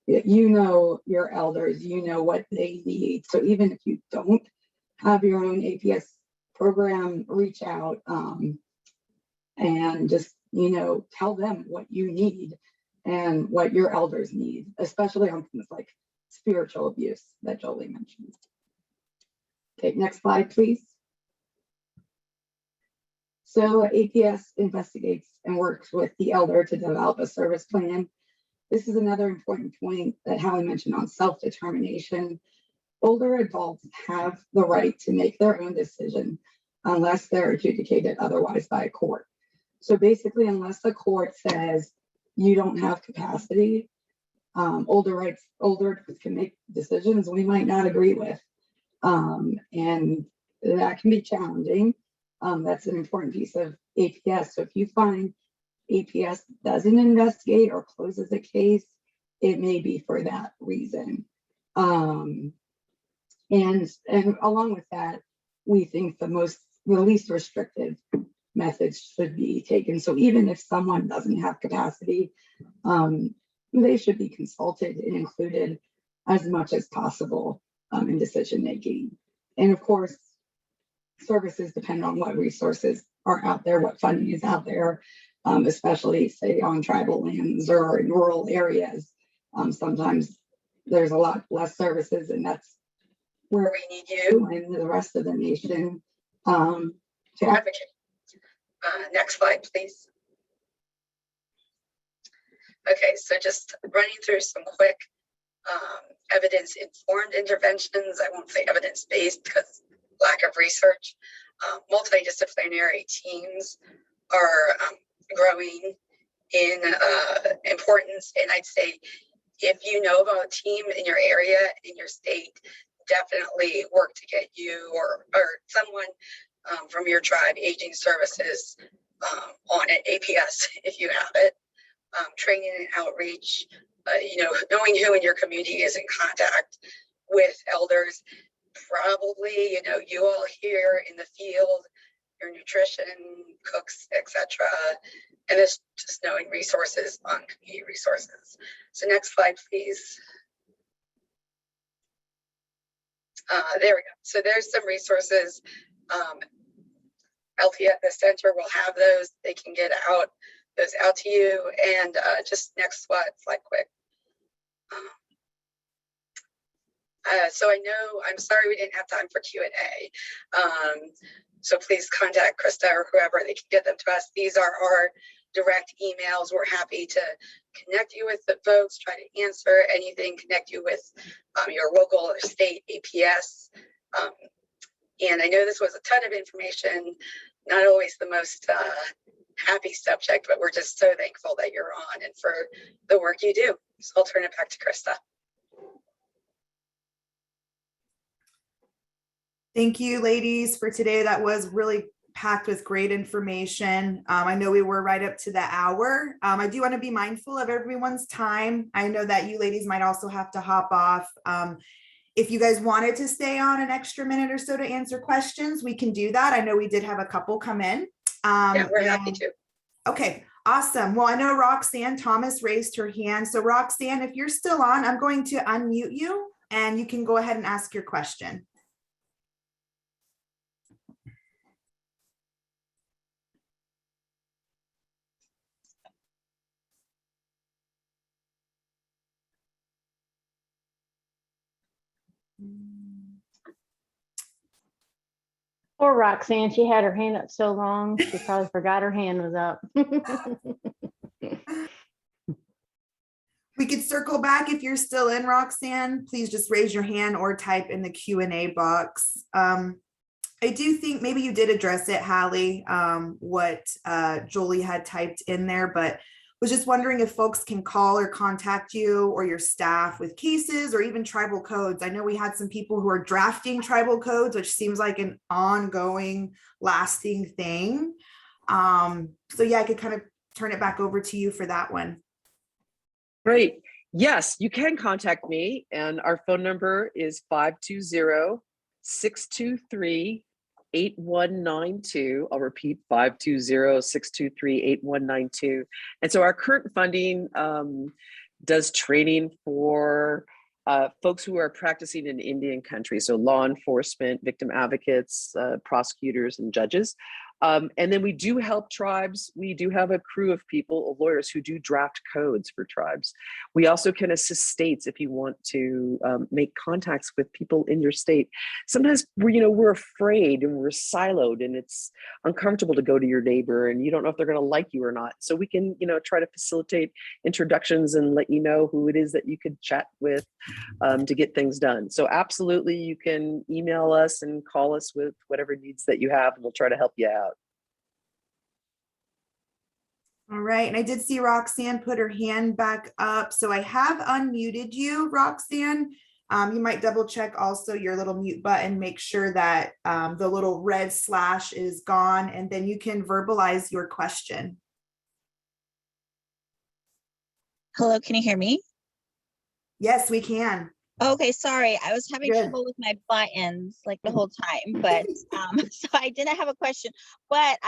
You know your elders, you know what they need. So even if you don't have your own APS program, reach out and just, tell them what you need and what your elders need, especially on things like spiritual abuse that Jolie mentioned. Okay, next slide, please. So APS investigates and works with the elder to develop a service plan. This is another important point that Hallie mentioned on self-determination. Older adults have the right to make their own decision unless they're adjudicated otherwise by a court. So basically, unless the court says you don't have capacity, older can make decisions we might not agree with. And that can be challenging. That's an important piece of APS. So if you find APS doesn't investigate or closes a case, it may be for that reason. And along with that, we think the least restrictive methods should be taken. So even if someone doesn't have capacity, they should be consulted and included as much as possible in decision making. And of course, services depend on what resources are out there, what funding is out there, especially say on tribal lands or in rural areas. Sometimes there's a lot less services, and that's where we need you and the rest of the nation to advocate. Next slide, please. Okay, so just running through some quick evidence-informed interventions. I won't say evidence-based because lack of research. Multidisciplinary teams are growing in importance, and I'd say if you know about a team in your area, in your state, definitely work to get you or someone from your tribe, aging services, on an APS if you have it. Training and outreach, knowing who in your community is in contact with elders. Probably, you all here in the field, your nutrition, cooks, etc. And it's just knowing resources on community resources. So next slide, please. There we go. So there's some resources. LTSS, the center will have those. They can get those out to you. And just next slide quick. So I know, I'm sorry we didn't have time for Q&A. So please contact Krista or whoever, they can get them to us. These are our direct emails. We're happy to connect you with the folks, try to answer anything, connect you with your local or state APS. And I know this was a ton of information, not always the most happy subject, but we're just so thankful that you're on and for the work you do. So I'll turn it back to Krista. Thank you, ladies, for today. That was really packed with great information. I know we were right up to the hour. I do want to be mindful of everyone's time. I know that you ladies might also have to hop off. If you guys wanted to stay on an extra minute or so to answer questions, we can do that. I know we did have a couple come in. Yeah, we're happy to. Okay, awesome. Well, I know Roxanne Thomas raised her hand. So Roxanne, if you're still on, I'm going to unmute you and you can go ahead and ask your question. Poor Roxanne, she had her hand up so long, she probably forgot her hand was up. We could circle back if you're still in, Roxanne. Please just raise your hand or type in the Q&A box. I do think maybe you did address it, Hallie, what Jolie had typed in there, but was just wondering if folks can call or contact you or your staff with cases or even tribal codes. I know we had some people who are drafting tribal codes, which seems like an ongoing, lasting thing. So yeah, I could kind of turn it back over to you for that one. Great. Yes, you can contact me, and our phone number is 520-623-8192. I'll repeat, 520-623-8192. And so our current funding does training for folks who are practicing in Indian country, so law enforcement, victim advocates, prosecutors, and judges. And then we do help tribes. We do have a crew of people, of lawyers, who do draft codes for tribes. We also can assist states if you want to make contacts with people in your state. Sometimes we're afraid and we're siloed, and it's uncomfortable to go to your neighbor, and you don't know if they're going to like you or not. So we can, try to facilitate introductions and let you know who it is that you could chat with to get things done. So absolutely, you can email us and call us with whatever needs that you have, and we'll try to help you out. All right, and I did see Roxanne put her hand back up. So I have unmuted you, Roxanne. You might double check also your little mute button, make sure that the little red slash is gone, and then you can verbalize your question. Hello, can you hear me? Yes, we can. Okay, sorry, I was having Good. trouble with my buttons like the whole time, but so I didn't have a question, but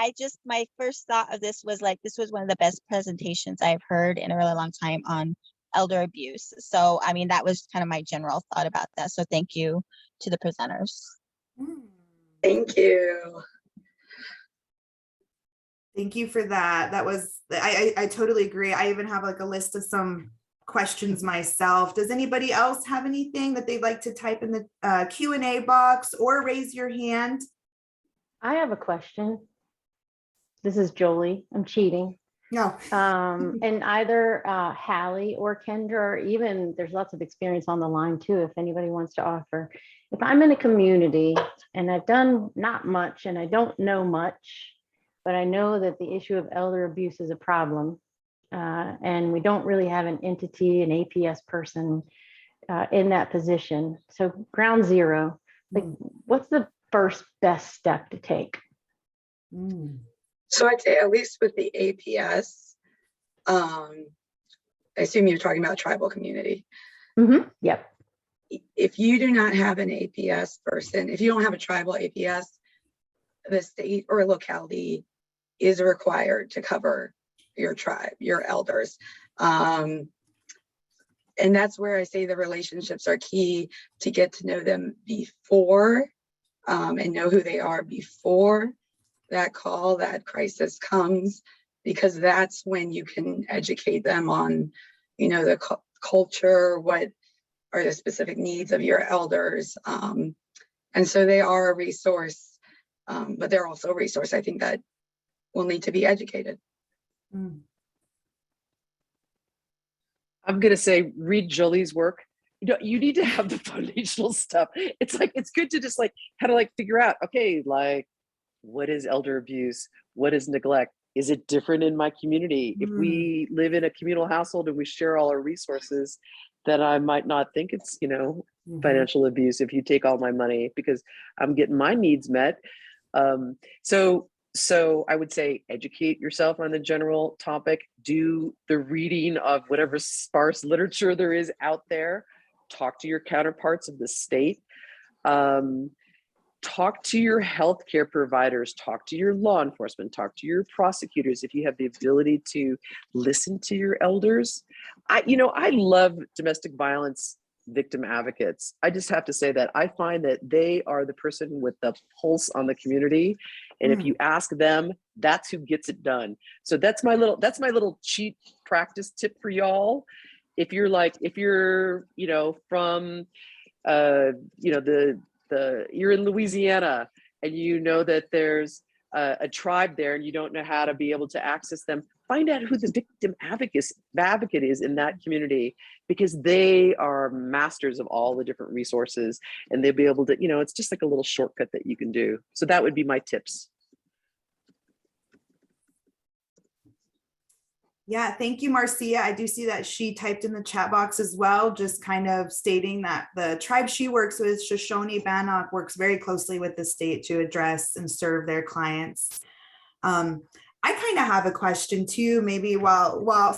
my first thought of this was like, this was one of the best presentations I've heard in a really long time on elder abuse. So, I mean, that was kind of my general thought about that. So thank you to the presenters. Thank you. Thank you for that. That was, I totally agree. I even have like a list of some questions myself. Does anybody else have anything that they'd like to type in the Q&A box or raise your hand? I have a question. This is Jolie. I'm cheating. No. And either Hallie or Kendra, or even there's lots of experience on the line too, if anybody wants to offer. If I'm in a community and I've done not much and I don't know much, but I know that the issue of elder abuse is a problem, and we don't really have an entity, an APS person in that position. So ground zero, like what's the first best step to take? So I'd say at least with the APS, I assume you're talking about tribal community. Yep. If you do not have an APS person, if you don't have a tribal APS, the state or locality is required to cover your tribe, your elders. And that's where I say the relationships are key, to get to know them before and know who they are before that call, that crisis comes, because that's when you can educate them on, the culture, what are the specific needs of your elders. And so they are a resource, but they're also a resource, I think, that will need to be educated. Mm. I'm gonna say read Jolie's work. You know, you need to have the foundational stuff. It's like it's good to just like kind of like figure out, okay, like what is elder abuse? What is neglect? Is it different in my community? If we live in a communal household and we share all our resources, then I might not think it's, you know, financial abuse if you take all my money because I'm getting my needs met. So I would say educate yourself on the general topic, do the reading of whatever sparse literature there is out there, talk to your counterparts of the state, talk to your healthcare providers, talk to your law enforcement, talk to your prosecutors if you have the ability to listen to your elders. I love domestic violence victim advocates. I just have to say that I find that they are the person with the pulse on the community. And if you ask them, that's who gets it done. So that's my little cheat practice tip for y'all. If you're, you know, from, you're in Louisiana and you know that there's a tribe there and you don't know how to be able to access them, find out who the victim advocate is in that community, because they are masters of all the different resources and they'll be able to, you know, it's just like a little shortcut that you can do. So that would be my tips. Yeah, thank you, Marcia. I do see that she typed in the chat box as well, just kind of stating that the tribe she works with, Shoshone-Bannock, works very closely with the state to address and serve their clients. I kind of have a question too, maybe while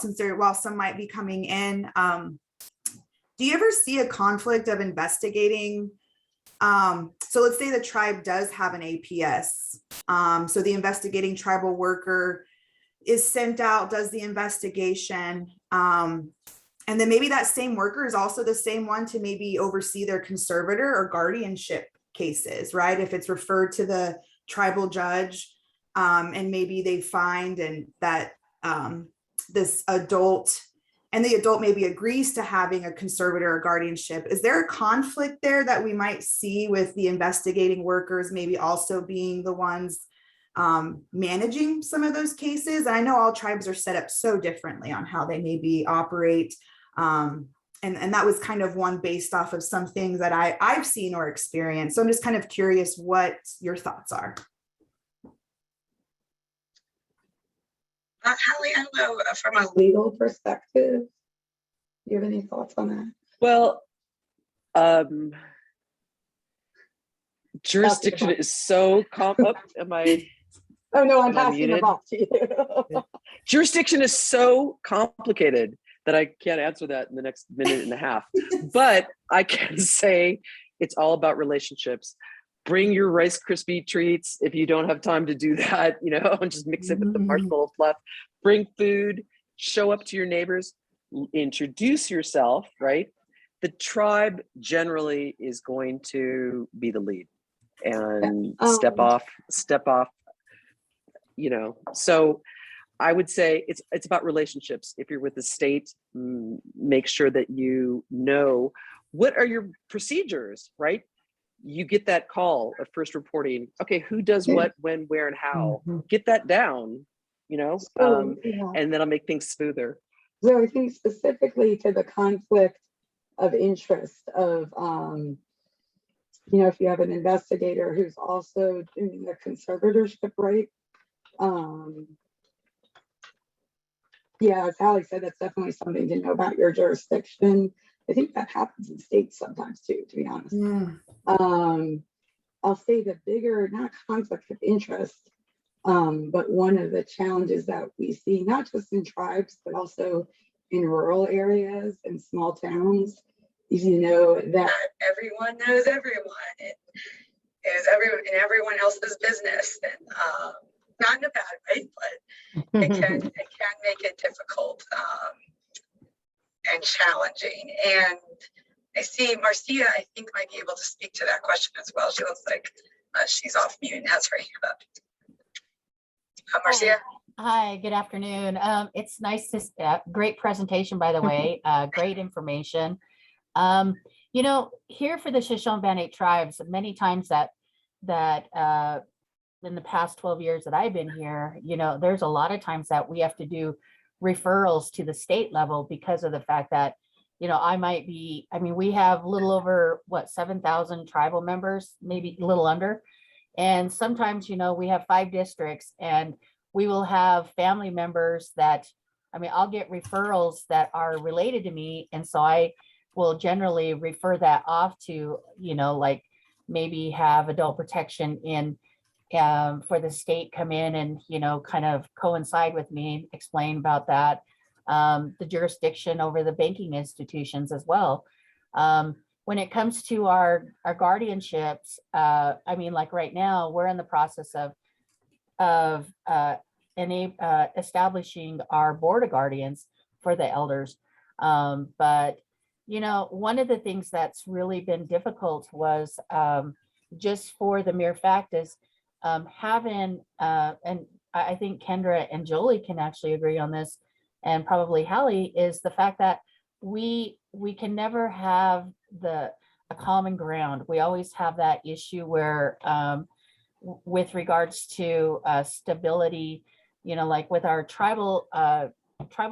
some might be coming in. Do you ever see a conflict of investigating? So let's say the tribe does have an APS. So the investigating tribal worker is sent out, does the investigation. And then maybe that same worker is also the same one to maybe oversee their conservator or guardianship cases, right? If it's referred to the tribal judge, and maybe they find that this adult, and the adult maybe agrees to having a conservator or guardianship. Is there a conflict there that we might see with the investigating workers maybe also being the ones managing some of those cases? I know all tribes are set up so differently on how they maybe operate. And that was kind of one based off of some things that I've seen or experienced. So I'm just kind of curious what your thoughts are. Hallie, I don't know, from a legal perspective, do you have any thoughts on that? Well, jurisdiction is so am I? Oh no, I'm am I passing muted? it off to you. Jurisdiction is so complicated that I can't answer that in the next minute and a half. But I can say it's all about relationships. Bring your Rice Krispie treats if you don't have time to do that, you know, and just mix it with the marshmallow fluff. Bring food, show up to your neighbors, introduce yourself, right? The tribe generally is going to be the lead and step off, you know. So I would say it's about relationships. If you're with the state, make sure that you know what are your procedures, right? You get that call of first reporting. Okay, who does what, when, where, and how? Get that down, you know, and then I'll make things smoother. So I think specifically to the conflict of interest of, you know, if you have an investigator who's also doing the conservatorship, right? Yeah, as Hallie said, that's definitely something to know about your jurisdiction. I think that happens in states sometimes too, to be honest. I'll say the bigger, not conflict of interest, but one of the challenges that we see, not just in tribes, but also in rural areas and small towns, is, you know, that everyone knows everyone. It is everyone else's business. And not in a bad way, but it can make it difficult and challenging. And I see Marcia, I think, might be able to speak to that question as well. She looks like she's off mute and has her hand up. Marcia? Hi, good afternoon. It's nice to, great presentation, by the way, great information. You know, here for the Shoshone-Bannock tribes, many times that in the past 12 years that I've been here, there's a lot of times that we have to do referrals to the state level because of the fact that, we have a little over 7,000 tribal members, maybe a little under. And sometimes, we have 5 districts and we will have family members that, I'll get referrals that are related to me. And so I will generally refer that off to, like maybe have adult protection in for the state come in and, kind of coincide with me, explain about that. The jurisdiction over the banking institutions as well. When it comes to our guardianships, like right now, we're in the process of establishing our board of guardians for the elders. But, one of the things that's really been difficult was just for the mere fact is having, and I think Kendra and Jolie can actually agree on this, and probably Hallie, is the fact that we can never have a common ground. We always have that issue where with regards to stability, like with our tribal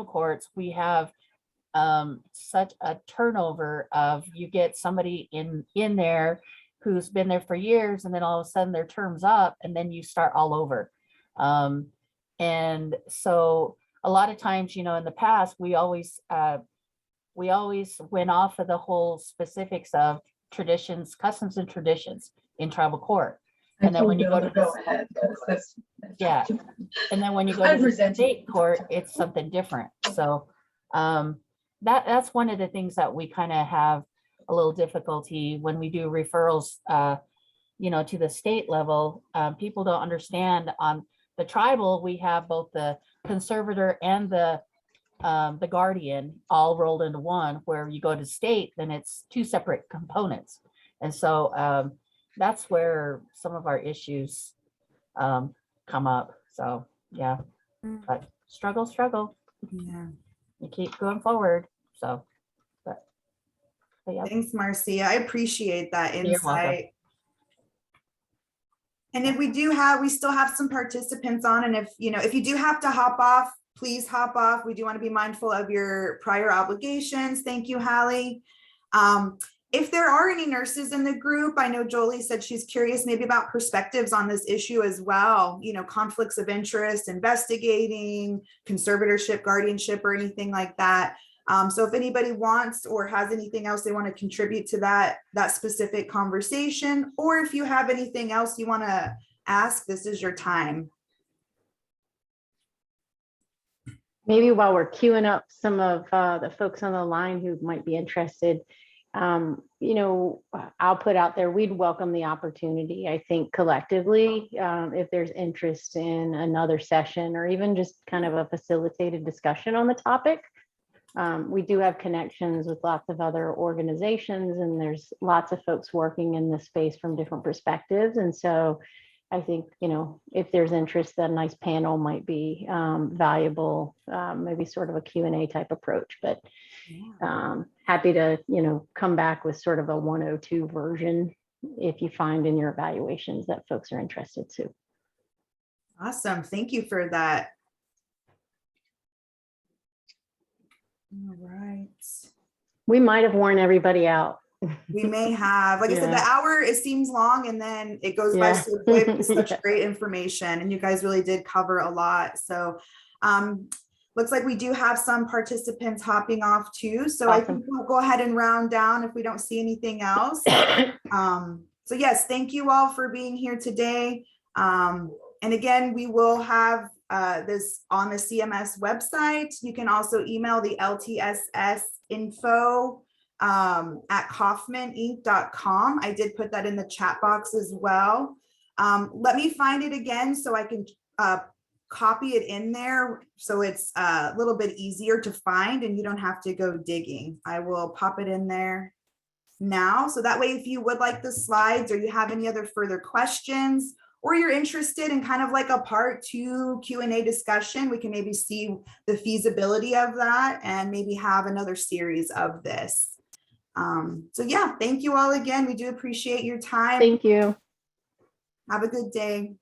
courts, we have such a turnover of, you get somebody in there who's been there for years, and then all of a sudden their term's up, and then you start all over. And so a lot of times, in the past, we always went off of the whole specifics of traditions, customs and traditions in tribal court. And then when you go to and then when you go to the state court, it's something different. So that's one of the things that we kind of have a little difficulty when we do referrals, to the state level. People don't understand on the tribal, we have both the conservator and the guardian all rolled into one, where you go to state, then it's 2 separate components. And so that's where some of our issues come up. So yeah, but struggle. Yeah. You keep going forward. So, but yeah. Thanks, Marcia. I appreciate that You're welcome. insight. And if we still have some participants on, and if you do have to hop off, please hop off. We do want to be mindful of your prior obligations. Thank you, Hallie. If there are any nurses in the group, I know Jolie said she's curious maybe about perspectives on this issue as well, conflicts of interest, investigating, conservatorship, guardianship, or anything like that. So if anybody wants or has anything else they want to contribute to that specific conversation, or if you have anything else you want to ask, this is your time. Maybe while we're queuing up some of the folks on the line who might be interested, I'll put out there, we'd welcome the opportunity. I think collectively, if there's interest in another session or even just kind of a facilitated discussion on the topic. We do have connections with lots of other organizations, and there's lots of folks working in this space from different perspectives. And so I think, if there's interest, that a nice panel might be valuable, maybe sort of a Q&A type approach, but happy to, come back with sort of a 102 version if you find in your evaluations that folks are interested to. Awesome. Thank you for that. All right. We might have worn everybody out. We may have, like I said, the hour, it seems long, and then it goes by so quick with such great information, and you guys really did cover a lot. So looks like we do have some participants hopping off too. So I think we'll go ahead and round down if we don't see anything else. So yes, thank you all for being here today. And again, we will have this on the CMS website. You can also email the LTSS info at kaufmaninc.com. I did put that in the chat box as well. Let me find it again so I can copy it in there so it's a little bit easier to find and you don't have to go digging. I will pop it in there now. So that way, if you would like the slides or you have any other further questions, or you're interested in kind of like a part 2 Q&A discussion, we can maybe see the feasibility of that and maybe have another series of this. So yeah, thank you all again. We do appreciate your time. Thank you. Have a good day.